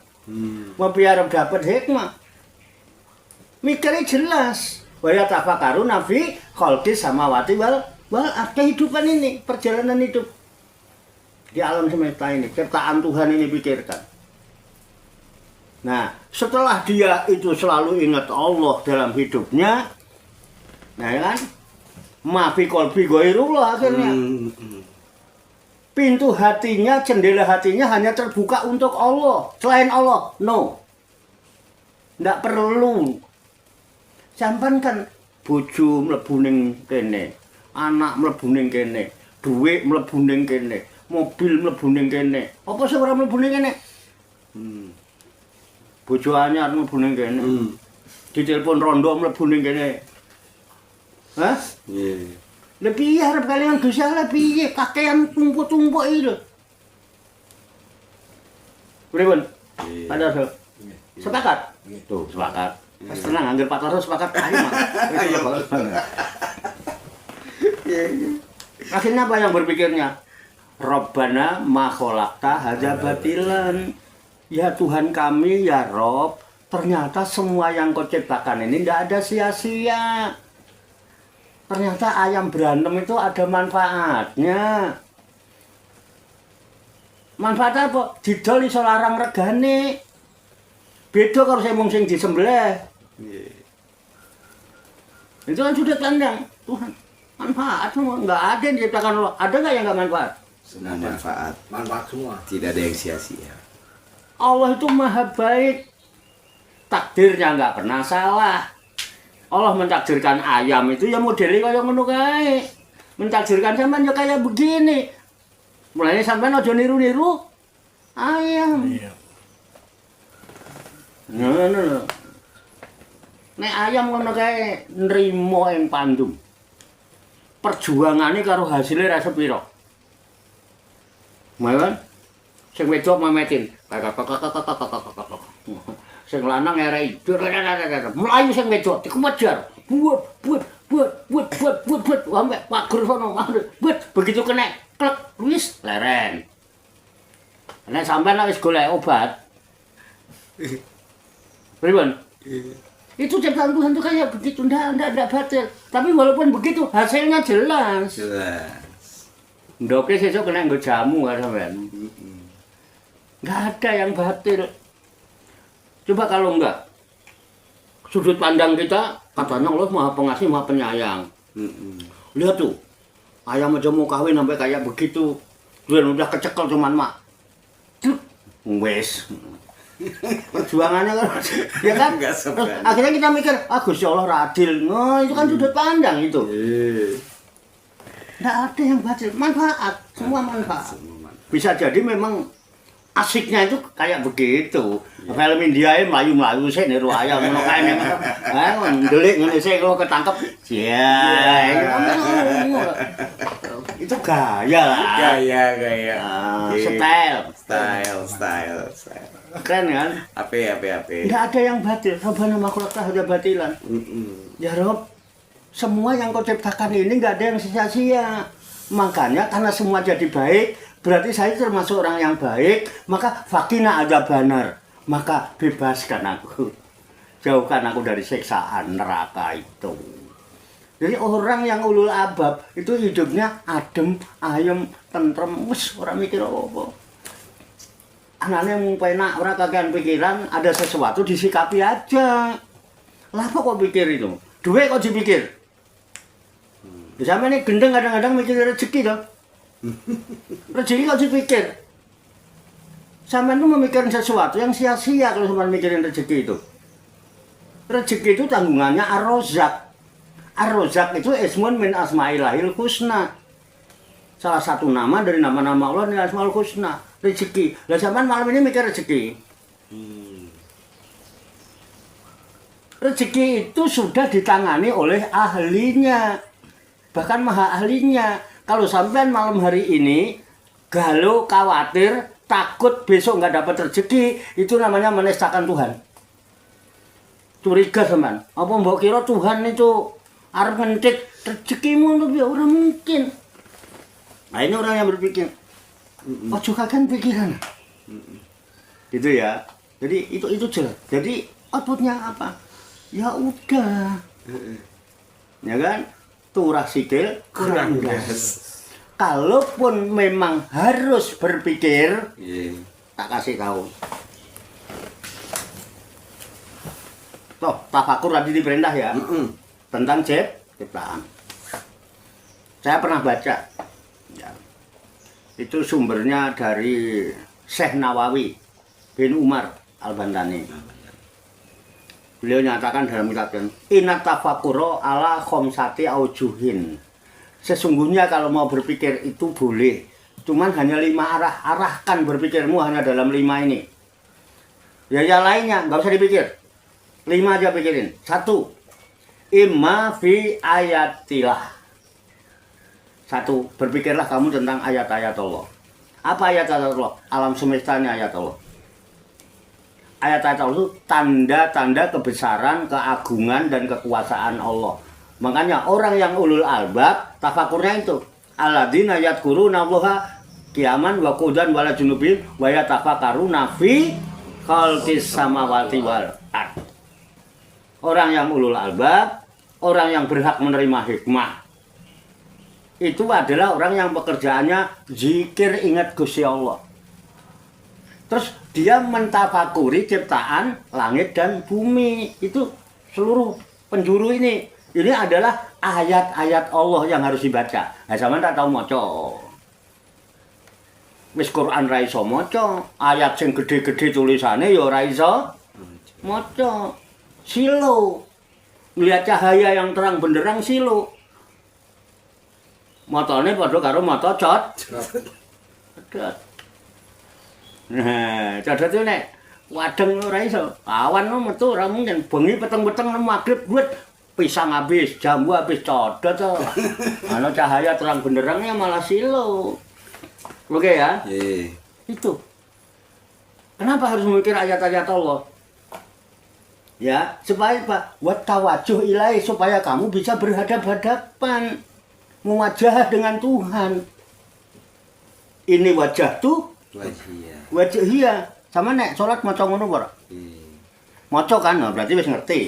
Speaker 4: Mau biar dapat hikmah. Mikirnya jelas. Wa ya tafakkaru nafi khalqis samawati wal kehidupan ini, perjalanan hidup di alam semesta ini, ciptaan Tuhan ini pikirkan. Nah, setelah dia itu selalu ingat Allah dalam hidupnya, nah ya kan, mafi kolbi goirullah akhirnya. Pintu hatinya, jendela hatinya hanya terbuka untuk Allah. Selain Allah, no. Nggak perlu. Sampan kan bojo mlebu ning kene, anak mlebu ning kene, duit mlebu ning kene, mobil mlebu ning kene. Apa sing ora mlebu ning kene? Bojo anyar mlebu ning kene. Ditelepon rondo mlebu ning kene. Hah?
Speaker 1: Iya.
Speaker 4: Lah piye arep kalian Gusti Allah piye kakean tumpuk-tumpuk iki lho. Pripun? Ada so. Sepakat? Tuh, sepakat. Mas tenang, anggar Pak Taro sepakat ayo Mas. Akhirnya apa yang berpikirnya? Rabbana ma khalaqta hadza batilan. Ya Tuhan kami, ya Rob, ternyata semua yang kau ciptakan ini tidak ada sia-sia. Ternyata ayam berantem itu ada manfaatnya. Manfaat apa? Didol iso larang regane. Beda kalau saya mung sing disembelih. Itu kan sudah tandang Tuhan. Manfaat semua, enggak ada yang diciptakan Allah. Ada enggak yang enggak manfaat?
Speaker 1: Semua manfaat.
Speaker 3: Manfaat semua.
Speaker 1: Tidak ada yang sia-sia.
Speaker 4: Allah itu maha baik. Takdirnya enggak pernah salah. Allah mentakdirkan ayam itu ya modelnya kayak ngono kae. Mentakdirkan sampean ya kayak begini. Mulanya sampean aja niru-niru ayam.
Speaker 3: Iya.
Speaker 4: Ngono. Nek ayam ngono kae nrimo ing pandum. Perjuangane karo hasilnya ra sepiro. Mawon sing wedok memetin. Sing lanang ngerei. Melayu sing wedok dikejar. Buat. Sampai pager sono. Buat begitu kena klek wis leren. Nek sampean wis golek obat. Pripun? Itu ciptaan Tuhan itu kayak begitu, enggak batil. Tapi walaupun begitu, hasilnya jelas.
Speaker 1: Jelas.
Speaker 4: Ndoke sesuk kena nggo jamu kan sampean. Enggak ada yang batil. Coba kalau enggak, sudut pandang kita, katanya Allah Maha Pengasih, Maha Penyayang. Lihat tuh, ayam aja mau kawin sampai kayak begitu. Udah kecekel cuman mak. Wes. Perjuangannya kan ya kan
Speaker 1: Nggak seberani.
Speaker 4: akhirnya kita mikir Gusti Allah adil. No, itu kan sudut pandang itu. Nggak ada yang batil, manfaat, semua manfaat. Bisa jadi memang asiknya itu kayak begitu. Film India melayu-melayu sih niru ayam ngono kae memang. Ndelik ngene sih kalau ketangkep. Ya. Itu gaya lah.
Speaker 1: Gaya.
Speaker 4: Style.
Speaker 1: Style.
Speaker 4: Keren kan?
Speaker 1: Ape.
Speaker 4: Nggak ada yang batil. Rabbana ma khalaqta hadza batilan. Ya Rob, semua yang kau ciptakan ini nggak ada yang sia-sia. Makanya karena semua jadi baik, berarti saya termasuk orang yang baik, maka fakina ada benar. Maka bebaskan aku. Jauhkan aku dari siksaan neraka itu. Jadi orang yang ulul albab itu hidupnya adem, ayem, tentrem, wis ora mikir apa-apa. Anaknya mau penak, orang kakean pikiran, ada sesuatu disikapi aja. Lah apa kok pikir itu? Duit kok dipikir? Sampai ini gendeng kadang-kadang mikir rezeki toh. Rezeki kok dipikir? Sampai itu memikirkan sesuatu yang sia-sia kalau sampai mikirin rezeki itu. Rezeki itu tanggungannya Ar-Razzaq. Ar-Razzaq itu ismun min asma'illahil husna. Salah satu nama dari nama-nama Allah adalah Asmaul Husna, rezeki. Lah sampean malam ini mikir rezeki. Rezeki itu sudah ditangani oleh ahlinya. Bahkan maha ahlinya. Kalau sampean malam hari ini galau, khawatir, takut besok nggak dapat rezeki, itu namanya menistakan Tuhan. Curiga teman, apa mbok kira Tuhan itu arep ngentit rezekimu itu ya ora mungkin. Nah ini orang yang berpikir, ojo kagan pikiran. Gitu ya. Jadi itu jelas. Jadi outputnya apa? Ya udah. Ya kan? Turah sikil kurang gas. Kalaupun memang harus berpikir, tak kasih tahu. Toh, tafakur tadi diperintah ya. Tentang ciptaan. Saya pernah baca. Ya. Itu sumbernya dari Syekh Nawawi bin Umar Al-Bantani. Beliau nyatakan dalam kitabnya, inna tafakuro ala khomsati aujuhin. Sesungguhnya kalau mau berpikir itu boleh, cuman hanya 5 arah. Arahkan berpikirmu hanya dalam 5 ini. Ya yang lainnya nggak usah dipikir, 5 aja pikirin. 1, imma fi ayatillah. 1, berpikirlah kamu tentang ayat-ayat Allah. Apa ayat-ayat Allah? Alam semestanya ayat Allah. Ayat-ayat Allah itu tanda-tanda kebesaran, keagungan, dan kekuasaan Allah. Makanya orang yang ulul albab, tafakurnya itu alladzina yadhkuruna Allaha qiyaman wa qu'udan wa ala junubihim wa yatafakkaruna fi khalqis samawati wal ard. Orang yang ulul albab, orang yang berhak menerima hikmah, itu adalah orang yang pekerjaannya zikir, ingat Gusti Allah. Terus dia mentafakuri ciptaan langit dan bumi. Itu seluruh penjuru ini. Ini adalah ayat-ayat Allah yang harus dibaca. Nah, sama tak tahu maca. Wis Quran ra iso maca, ayat sing gede-gede tulisane ya ora iso maca. Silo. Lihat cahaya yang terang benderang silo. Matane padha karo mata codot. Nah, codot itu nek wadeng ora iso. Awan metu ora mungkin. Bengi peteng-peteng magrib buat pisang habis, jambu habis, codot to. Ana cahaya terang benderangnya malah silo. Oke ya? Itu. Kenapa harus memikir ayat-ayat Allah? Ya, supaya Pak, buat tawajuh ilahi, supaya kamu bisa berhadap-hadapan, mewajah dengan Tuhan. Ini wajah tuh, wajah iya. Sama nek sholat maca ngono ora? Maca kan, berarti wis ngerti.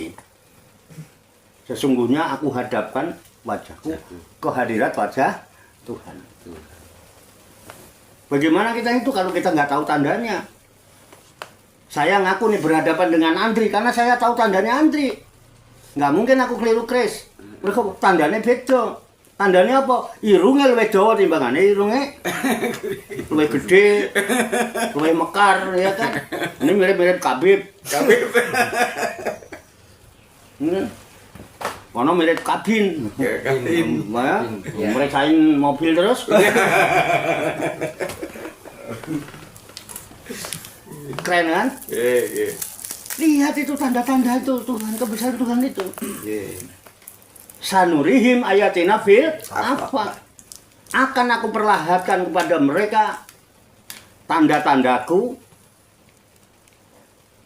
Speaker 4: Sesungguhnya aku hadapkan wajahku ke hadirat wajah Tuhan. Bagaimana kita itu kalau kita nggak tahu tandanya? Saya ngaku nih berhadapan dengan Andri karena saya tahu tandanya Andri. Nggak mungkin aku keliru kris. Mereka tandanya beda. Tandanya apa? Irungnya lebih dawa timbangannya, irungnya lebih gede, lebih mekar, ya kan? Ini mirip-mirip Kabib. Ini kono mirip kabin. Ya, meresain mobil terus. Keren kan? Lihat itu tanda-tanda itu Tuhan, kebesaran Tuhan itu. Sanurihim ayatina fil apa? Akan aku perlihatkan kepada mereka tanda-tandaku,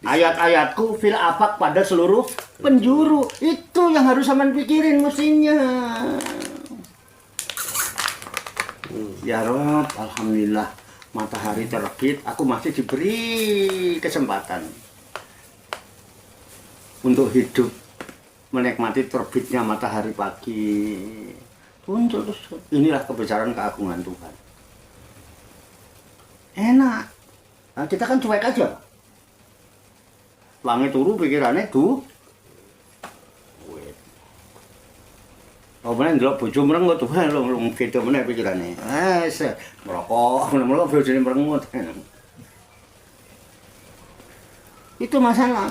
Speaker 4: ayat-ayatku fil afaq pada seluruh penjuru. Itu yang harus sampean pikirin mestinya. Ya Rob, alhamdulillah matahari terbit, aku masih diberi kesempatan untuk hidup menikmati terbitnya matahari pagi. Muncul terus. Inilah kebesaran keagungan Tuhan. Enak. Nah, kita kan cuek aja. Langit turu pikirannya tuh. Oh bener ndelok bojo merengut tuh lho beda meneh pikirane. Merokok, merokok bojone merengut. Itu masalah.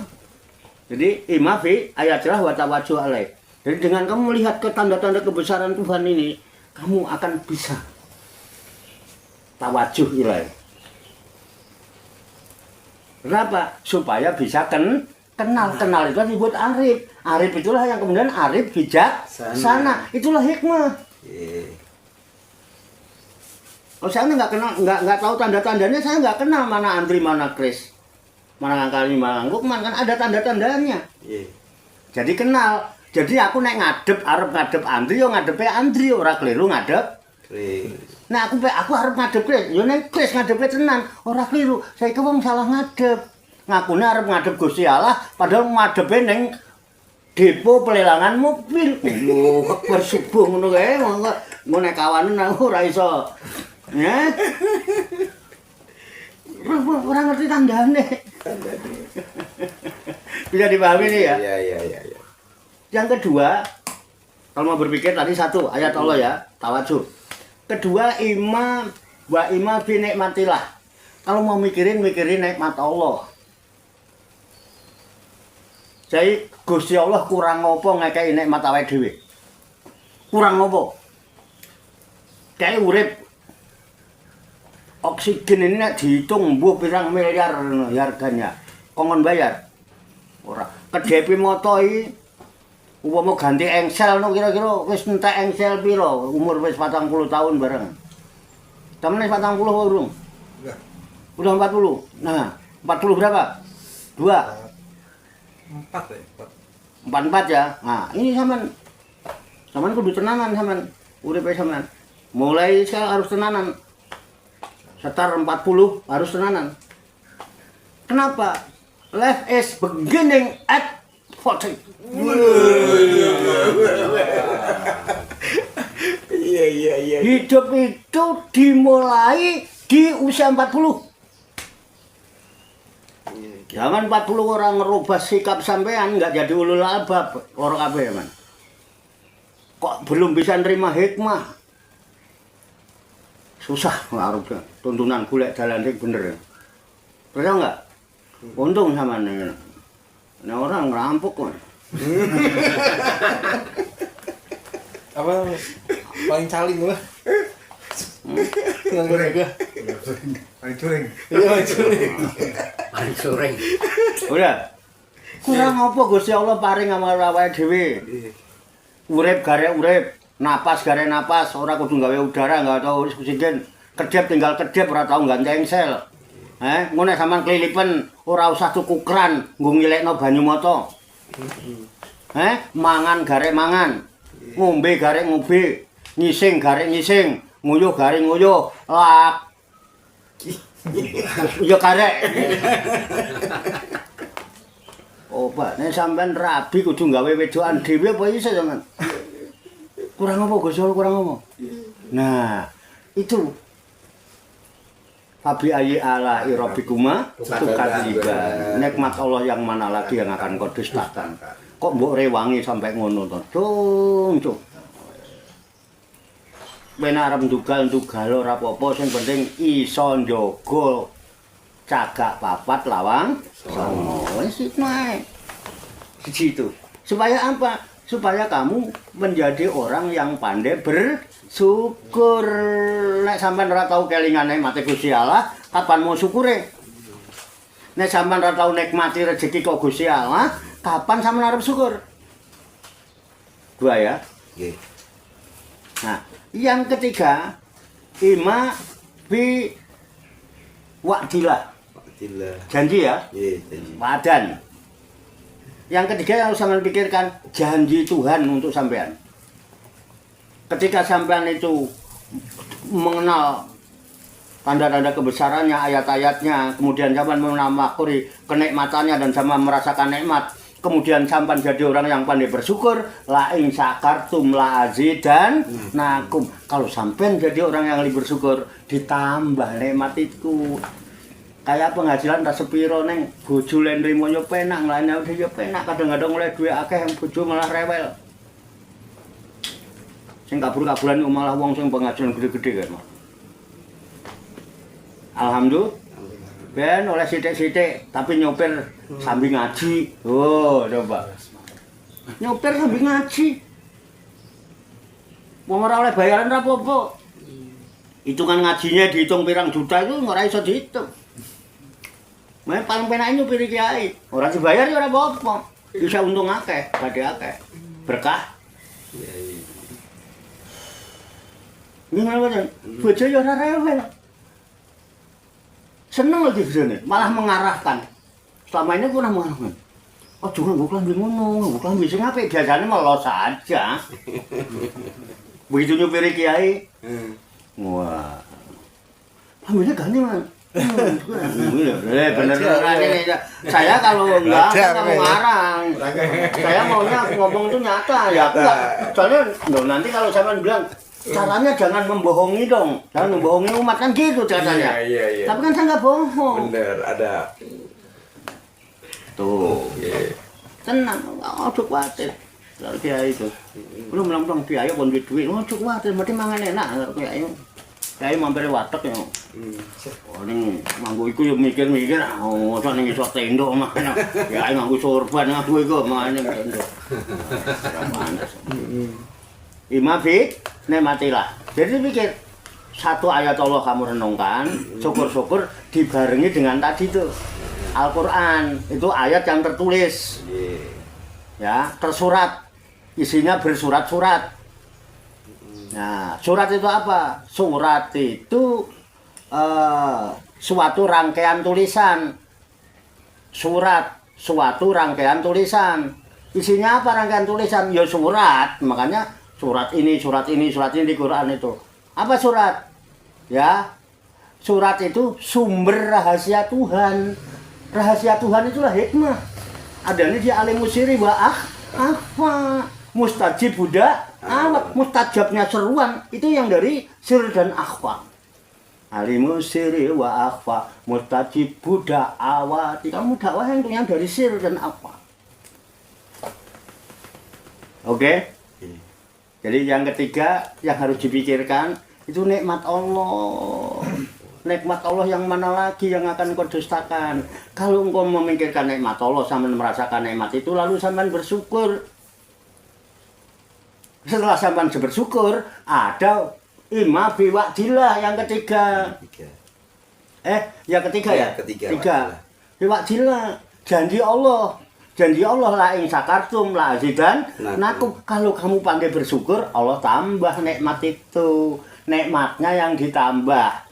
Speaker 4: Jadi imafi ayatlah wa tawajjuh alaih. Jadi dengan kamu melihat ke tanda-tanda kebesaran Tuhan ini, kamu akan bisa tawajuh ilaih. Kenapa? Supaya bisa kenal itu disebut arif. Arif itulah yang kemudian arif bijak sana. Itulah hikmah. Oh, saya nggak kenal, nggak tahu tanda-tandanya, saya nggak kenal mana Andri, mana Kris, mana Kali, mana Lukman, kan ada tanda-tandanya.
Speaker 1: Iya.
Speaker 4: Jadi kenal. Jadi aku nek ngadep, arep ngadep Andri, yo ngadepe Andri, ora keliru ngadep.
Speaker 1: Kris.
Speaker 4: Nah aku arep ngadep Kris, yo nek Kris ngadepe tenan, ora keliru. Saiki wong salah ngadep. Ngakune arep ngadep Gusti Allah, padahal ngadepe ning depo pelelangan mobil. Oh, bersubuh ngono kae, ngono nek kawanen aku ora iso. Ya. Ora ngerti tandane. Bisa dipahami nih ya?
Speaker 1: Iya.
Speaker 4: Yang kedua, kalau mau berpikir tadi satu ayat Allah ya, tawadhu. Kedua, wa ima bi nikmatillah. Kalau mau mikirin nikmat Allah. Jadi Gusti Allah kurang ngopo ngekei nikmat awake dhewe. Kurang ngopo? Kayak urip. Oksigen ini nek dihitung mbuh pirang miliar harganya. Kongon bayar. Ora. Kedhepe moto iki umpama ganti engsel no kira-kira wis entek engsel piro? Umur wis 40 tahun bareng. Temen wis 40 urung? Udah 40. Nah, 40 berapa? 2.
Speaker 2: 4 ya.
Speaker 4: 44 ya. Nah, ini sampean kudu tenanan sampean. Uripe sampean. Mulai sekarang harus tenanan. Setar 40 harus tenanan. Kenapa? Life is beginning at 40.
Speaker 1: Iya.
Speaker 4: Hidup itu dimulai di usia 40. Jangan 40 orang ngerubah sikap sampean, nggak jadi ulul albab orang apa ya man. Kok belum bisa nerima hikmah? Susah ngaruhnya. Tuntunan golek dalan sing bener. Percaya nggak? Untung sama nih. Nah orang ngerampok kok.
Speaker 2: Apa paling caling lah. Yang mereka. Paling curing. Iya, curing.
Speaker 4: Paling sore. Udah. Kurang apa Gusti Allah paring sama awake dhewe. Urip garek urip, napas garek napas, ora kudu gawe udara, enggak tau oksigen. Kedep tinggal kedep ora tau ganti engsel. Ngono sampean klilipen ora usah tuku kran nggo ngilekno banyu mata. Mangan garek mangan. Ngombe garek ngombe, nyising garek nyising, nguyuh garek nguyuh. Lak. Ya garek. Obat, nek sampean rabi kudu gawe wedokan dhewe apa iso sampean? Kurang apa Gusti Allah, kurang apa? Nah, itu Fabi ayyi ala rabbikuma tukadziban. Nikmat Allah yang mana lagi yang akan kau dustakan? Kok mbok rewangi sampai ngono to? Cung. Ben arep ndugal ora apa-apa, sing penting iso njaga cagak papat lawang songo. Wis nae. Situ. Supaya apa? Supaya kamu menjadi orang yang pandai bersyukur. Nek sampean ora tau kelingane mati Gusti Allah, kapan mau syukure? Nek sampean ora tau nikmati rezeki kok Gusti Allah, kapan sampean arep syukur? Dua ya.
Speaker 1: Nggih.
Speaker 4: Nah, yang ketiga, ima bi wa'dilah.
Speaker 1: Alhamdulillah.
Speaker 4: Janji ya.
Speaker 1: Iya, janji.
Speaker 4: Padan. Yang ketiga yang harus sampean pikirkan janji Tuhan untuk sampean. Ketika sampean itu mengenal tanda-tanda kebesarannya, ayat-ayatnya, kemudian sampean mengamakuri kenikmatannya dan sampean merasakan nikmat, kemudian sampean jadi orang yang pandai bersyukur, la in syakartum la azidannakum. Kalau sampean jadi orang yang lebih bersyukur, ditambah nikmat itu. Kayak penghasilan tak sepiro neng bojo len nrimo yo penak, nglane yo penak, kadang-kadang oleh duit akeh yang bojo malah rewel. Sing kabur-kaburan malah wong sing penghasilan gede-gede kan. Alhamdulillah. Ben oleh sithik-sithik tapi nyopir sambil ngaji. Oh, coba. Nyopir sambil ngaji. Wong ora oleh bayaran ora apa-apa. Hitungan ngajinya dihitung pirang juta itu ora iso dihitung. Main paling penak nyupir kiai. Ora dibayar ya ora apa-apa. Bisa untung akeh, badhe akeh. Berkah. Gimana mboten? Bojo ya ora rewel. Seneng lagi bojone, malah mengarahkan. Selama ini kurang mengarahkan. Oh, jangan gue kelambi ngono, gue kelambi sing apik biasanya melos saja. Begitu nyupiri kiai, wah, kelambinya ganti man. Bener aja. Saya kalau enggak, saya mau ngarang. Saya maunya ngomong itu nyata ya. Aku nggak, soalnya nanti kalau saya bilang caranya jangan membohongi dong, jangan membohongi umat kan gitu caranya.
Speaker 1: Iya.
Speaker 4: Tapi kan saya nggak bohong.
Speaker 1: Bener, ada.
Speaker 4: Tuh, tenang, ojo kuatir. Kalau kiai itu, belum bilang kiai pun duit, ojo kuatir, berarti mangan enak kiai mampir watek ya. Oh, ini manggu iku yo mikir-mikir, oh, masa ning iso tendok mah. Kiai manggu sorban aku iku mangane tendok. Ima fi nematilah. Jadi pikir satu ayat Allah kamu renungkan, syukur-syukur dibarengi dengan tadi tuh Al-Quran. Itu ayat yang tertulis, ya, tersurat, isinya bersurat-surat. Nah, surat itu apa? Surat itu suatu rangkaian tulisan. Surat, suatu rangkaian tulisan. Isinya apa rangkaian tulisan? Ya surat, makanya surat ini di Quran itu. Apa surat? Ya, surat itu sumber rahasia Tuhan. Rahasia Tuhan itulah hikmah. Adanya di alimusiri wa akhfa. Mustajib budak awat. Mustajabnya seruan. Itu yang dari sir dan akhfa. Alimusiri wa akhfa. Mustajib budak awat. Kamu dakwah yang dari sir dan akhfa. Oke? Jadi yang ketiga yang harus dipikirkan itu nikmat Allah. Nikmat Allah yang mana lagi yang akan kau dustakan? Kalau engkau memikirkan nikmat Allah sampai merasakan nikmat itu lalu sampai bersyukur. Setelah sampai bersyukur ada ima biwakdilah yang ketiga. Yang ketiga ya? Ketiga. Biwakdilah, janji Allah. Janji Allah la ing sakartum la azidan nakum. Kalau kamu pandai bersyukur, Allah tambah nikmat itu. Nikmatnya yang ditambah.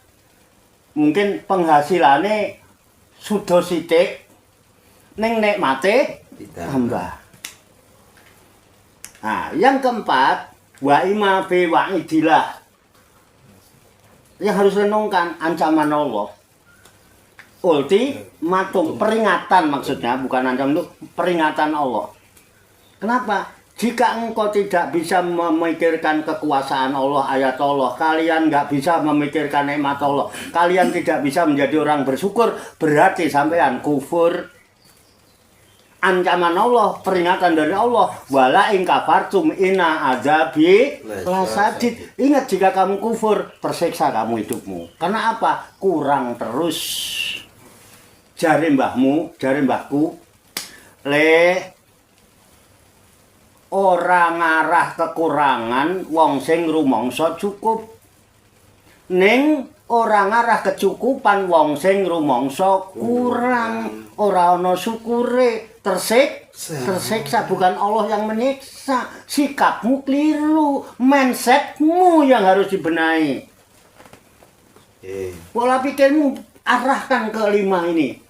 Speaker 4: Mungkin penghasilannya sudah sithik ning nikmate tambah. Nah, yang keempat, wa ima fi wa'idilah. Yang harus renungkan ancaman Allah. Ultimatum, peringatan maksudnya, bukan ancaman itu, peringatan Allah. Kenapa? Jika engkau tidak bisa memikirkan kekuasaan Allah, ayat Allah, kalian nggak bisa memikirkan nikmat Allah, kalian tidak bisa menjadi orang bersyukur, berarti sampean kufur. Ancaman Allah, peringatan dari Allah, wala in kafartum inna adzabi lasadid. Ingat jika kamu kufur, tersiksa kamu hidupmu. Karena apa? Kurang terus. Jare mbahmu, jare mbahku, ora ngarah kekurangan wong sing rumangsa cukup. Ning ora ngarah kecukupan wong sing rumangsa kurang. Ora ana syukure, tersiksa bukan Allah yang menyiksa. Sikapmu keliru, mindsetmu yang harus dibenahi. Pola pikirmu arahkan ke 5 ini.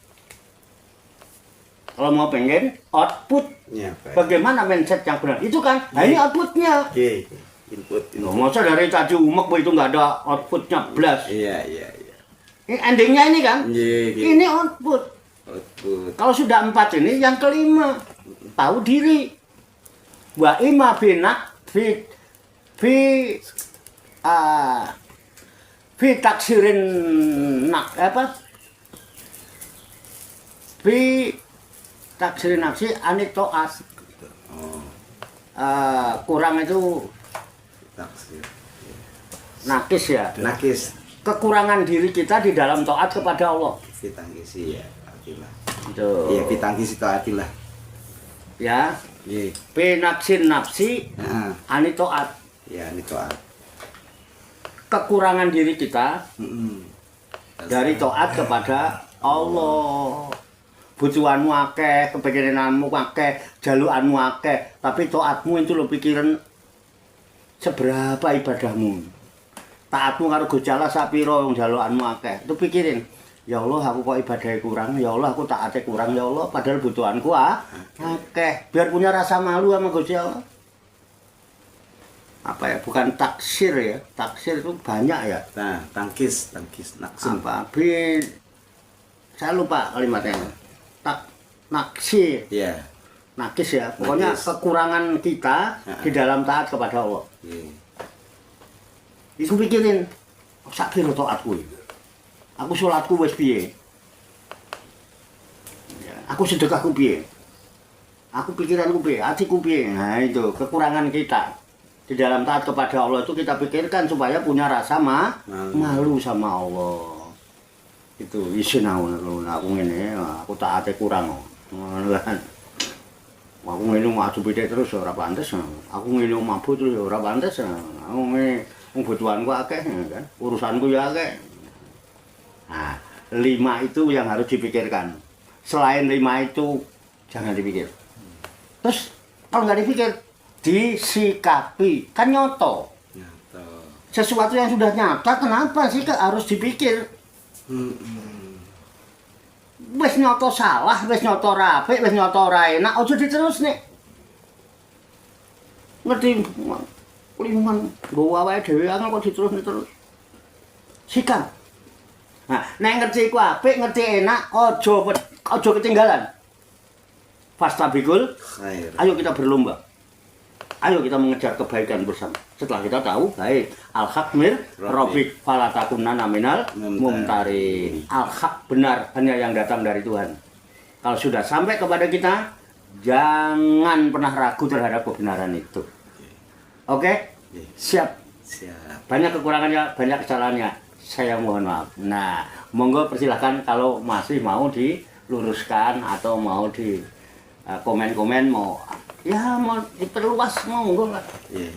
Speaker 4: Kalau mau pengen output, bagaimana mindset yang benar? Itu kan, nah ini outputnya. Input. Masa dari tadi umek itu nggak ada outputnya blas. Iya. Ini endingnya ini kan? Ini output. Kalau sudah 4 ini, yang kelima tahu diri. Wa ima fi taksirin taksirin nafsi anitoas. Kurang itu nakis ya.
Speaker 1: Nakis.
Speaker 4: Kekurangan diri kita di dalam taat kepada Allah.
Speaker 1: Fitangkisi ya, artilah.
Speaker 4: Itu.
Speaker 1: Iya, fitangkisi taatilah.
Speaker 4: Ya.
Speaker 1: Iya.
Speaker 4: Penaksin nafsi anitoat.
Speaker 1: Ya, anitoat.
Speaker 4: Kekurangan diri kita dari taat kepada Allah. Butuhanmu akeh, kepengenanmu akeh, jalukanmu akeh, tapi taatmu itu lo pikiran seberapa ibadahmu. taatmu karo Gusti Allah sapiro wong jalukanmu akeh. Itu pikirin, ya Allah aku kok ibadahnya kurang, ya Allah aku taatnya kurang, ya Allah padahal butuhanku akeh. Biar punya rasa malu sama Gusti Allah. Apa ya, bukan taksir ya, taksir itu banyak ya.
Speaker 1: Nah, tangkis naksir.
Speaker 4: Apa saya lupa kalimatnya. Naksir,
Speaker 1: Iya.
Speaker 4: nakis ya, pokoknya
Speaker 1: Nakis.
Speaker 4: kekurangan kita di dalam taat kepada Allah.
Speaker 1: Iya.
Speaker 4: Iku pikirin, sak piro taatku. Aku salatku wis piye? Ya, aku sedekahku piye? Aku pikiranku piye? Hatiku piye? Nah itu kekurangan kita di dalam taat kepada Allah itu kita pikirkan supaya punya rasa malu sama Allah. Itu isin aku ngene, aku taatnya kurang. Ngono kan. Aku ngene maju beda terus ora pantes. Aku ngene mabuk terus ora pantes. Aku ngene kebutuhanku akeh kan. Urusanku ya akeh. Nah, 5 itu yang harus dipikirkan. Selain 5 itu jangan dipikir. Terus kalau nggak dipikir, disikapi. Kan nyoto. Sesuatu yang sudah nyata, kenapa sih harus dipikir? Wis nyoto salah, wis nyoto rapi, wis nyoto ora enak, aja diterus nek. Ngerti lingkungan nggo awake dhewe kok diterus. Sikap. Nah, nek ngerti iku apik, ngerti enak, aja ketinggalan. Fastabikul
Speaker 1: Khair.
Speaker 4: ayo kita berlomba. Ayo kita mengejar kebaikan bersama. Setelah kita tahu, baik al-haq mir rabbik fala takunanna minal mumtarin. Al-haq benar hanya yang datang dari Tuhan. Kalau sudah sampai kepada kita, jangan pernah ragu terhadap kebenaran itu. Oke? Siap.
Speaker 1: Siap.
Speaker 4: Banyak kekurangannya, banyak kesalahannya. Saya mohon maaf. Nah, monggo persilahkan kalau masih mau diluruskan atau mau di komen-komen mau ya mau diperluas monggo lah.
Speaker 1: Iya.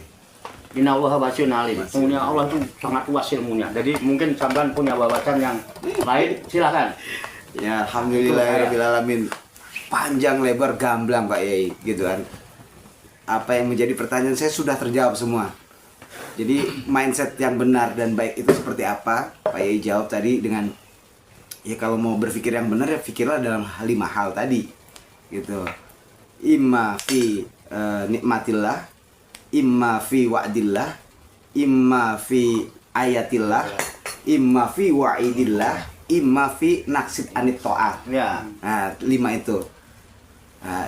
Speaker 4: Innallaha wasi'un alim. Ilmunya Allah itu sangat luas ilmunya. Jadi mungkin sampean punya wawasan yang lain, silakan.
Speaker 1: Ya, alhamdulillahirabbil alamin. Panjang lebar gamblang Pak Yai gitu kan. Apa yang menjadi pertanyaan saya sudah terjawab semua. Jadi mindset yang benar dan baik itu seperti apa? Pak Yai jawab tadi dengan ya kalau mau berpikir yang benar ya pikirlah dalam 5 hal tadi. Gitu. Imma fi nikmatillah, imma fi wa'dillah, imma fi ayatillah, imma fi wa'idillah, imma fi naksib anit ta'ah.
Speaker 4: Ya.
Speaker 1: Nah, 5 itu. Nah,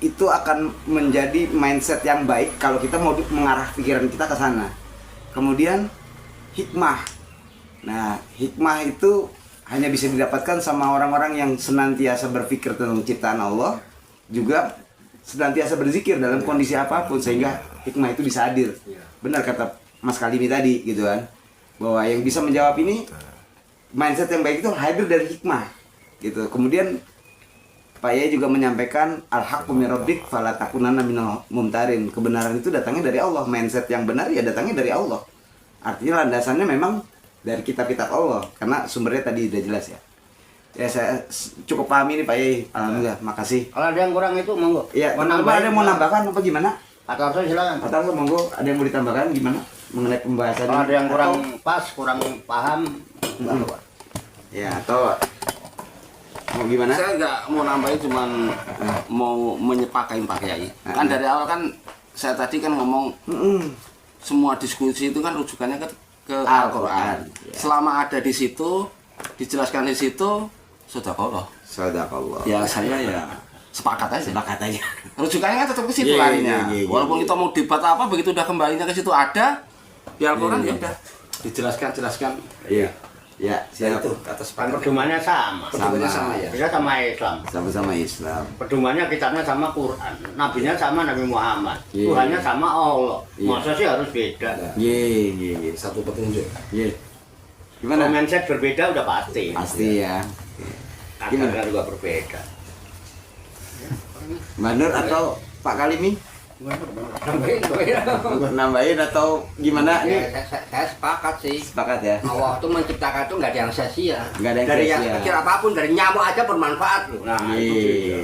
Speaker 1: itu akan menjadi mindset yang baik kalau kita mau mengarah pikiran kita ke sana. Kemudian hikmah. Nah, hikmah itu hanya bisa didapatkan sama orang-orang yang senantiasa berpikir tentang ciptaan Allah, juga senantiasa berzikir dalam kondisi apapun sehingga hikmah itu bisa hadir. Benar kata Mas Kalimi tadi gitu kan. Bahwa yang bisa menjawab ini mindset yang baik itu hadir dari hikmah gitu. Kemudian Pak Yai juga menyampaikan al-haqqu min rabbik fala takunanna minal mumtarin. Kebenaran itu datangnya dari Allah. Mindset yang benar ya datangnya dari Allah. Artinya landasannya memang dari kitab-kitab Allah karena sumbernya tadi udah jelas ya. Ya saya cukup pahami nih Pak Yai. Alhamdulillah, makasih.
Speaker 4: Kalau ada yang kurang itu monggo.
Speaker 1: Iya,
Speaker 4: Mau
Speaker 1: teman-teman ada yang mau nambahkan apa gimana?
Speaker 4: Atau silakan.
Speaker 1: Atau monggo ada yang mau ditambahkan gimana mengenai pembahasan
Speaker 4: Kalau
Speaker 1: ini?
Speaker 4: ada yang kurang
Speaker 1: Atau-
Speaker 4: pas, kurang paham, enggak apa-apa.
Speaker 1: ya atau mau gimana?
Speaker 5: Saya nggak mau nambahin, cuman mau menyepakain Pak Kiai. Kan dari awal kan saya tadi kan ngomong semua diskusi itu kan rujukannya ke Al-Quran.
Speaker 1: Ya.
Speaker 5: Selama ada di situ, dijelaskan di situ, sedekah.
Speaker 1: Sadaqallah.
Speaker 5: Ya saya ya sepakat aja.
Speaker 1: Sepakat aja.
Speaker 5: Rujukannya kan tetap ke situ
Speaker 1: Iya,
Speaker 5: larinya.
Speaker 1: iya, iya,
Speaker 5: Walaupun
Speaker 1: iya.
Speaker 5: kita mau debat apa, begitu udah kembalinya ke situ ada di Al-Quran ya udah dijelaskan.
Speaker 1: Iya. Ya, siap.
Speaker 5: Atas
Speaker 4: Kan pedomannya sama.
Speaker 5: Pedomannya sama ya.
Speaker 4: Kita sama Islam.
Speaker 1: Sama-sama Islam.
Speaker 4: Pedomannya kitabnya sama Quran. Nabinya sama Nabi Muhammad.
Speaker 1: Iya.
Speaker 4: Tuhannya sama Allah.
Speaker 1: Iya.
Speaker 4: Masa sih harus beda?
Speaker 1: Ye.
Speaker 5: Satu petunjuk.
Speaker 1: Ye.
Speaker 4: Kalau
Speaker 1: Gimana?
Speaker 4: mindset berbeda udah pasti.
Speaker 1: Pasti ya.
Speaker 4: Agamanya juga berbeda.
Speaker 1: Mbak Nur atau Pak Kalimi? Nambahin atau gimana
Speaker 4: Iya.
Speaker 1: nih?
Speaker 4: Saya sepakat sih.
Speaker 1: Sepakat ya?
Speaker 4: Allah itu menciptakan itu nggak ada yang sia-sia.
Speaker 1: Nggak ada yang
Speaker 4: Dari
Speaker 1: sia-sia.
Speaker 4: yang kecil apapun, dari nyamuk aja bermanfaat loh. Nah,
Speaker 1: Ye.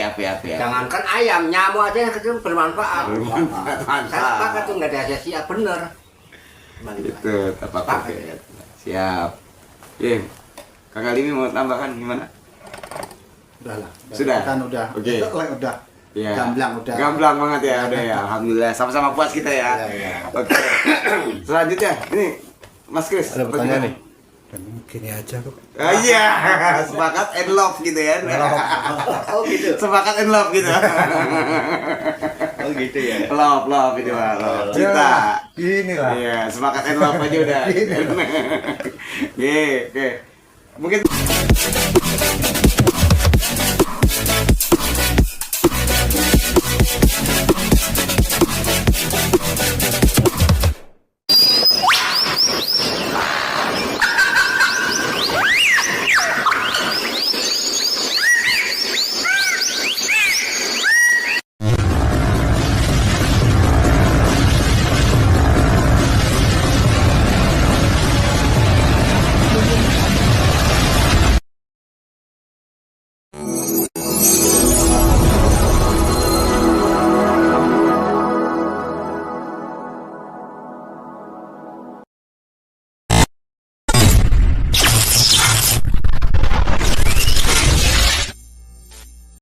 Speaker 1: Apa ya?
Speaker 4: jangankan ayam, nyamuk aja yang kecil bermanfaat.
Speaker 1: Bermanfaat.
Speaker 4: Saya sepakat tuh nggak ada sia-sia, bener.
Speaker 1: Itu tapak paket. Siap. Ye. Kang Alimi mau tambahkan gimana?
Speaker 3: Udahlah.
Speaker 1: Sudah?
Speaker 3: Kan udah.
Speaker 1: Oke.
Speaker 3: Udah.
Speaker 1: Ya.
Speaker 3: Gamblang udah.
Speaker 1: Gamblang banget ya, udah ya. Alhamdulillah, sama-sama puas kita ya.
Speaker 3: Iya.
Speaker 1: Oke. Selanjutnya, ini Mas Kris.
Speaker 6: Ada pertanyaan nih?
Speaker 2: Gini aja kok.
Speaker 1: Ah, iya, sepakat and love gitu ya.
Speaker 4: Oh gitu.
Speaker 1: Sepakat and love gitu.
Speaker 4: Oh gitu ya.
Speaker 1: Love itu mah, love. Cinta.
Speaker 2: Gini lah.
Speaker 1: Iya, sepakat and love aja udah. Oke. Mungkin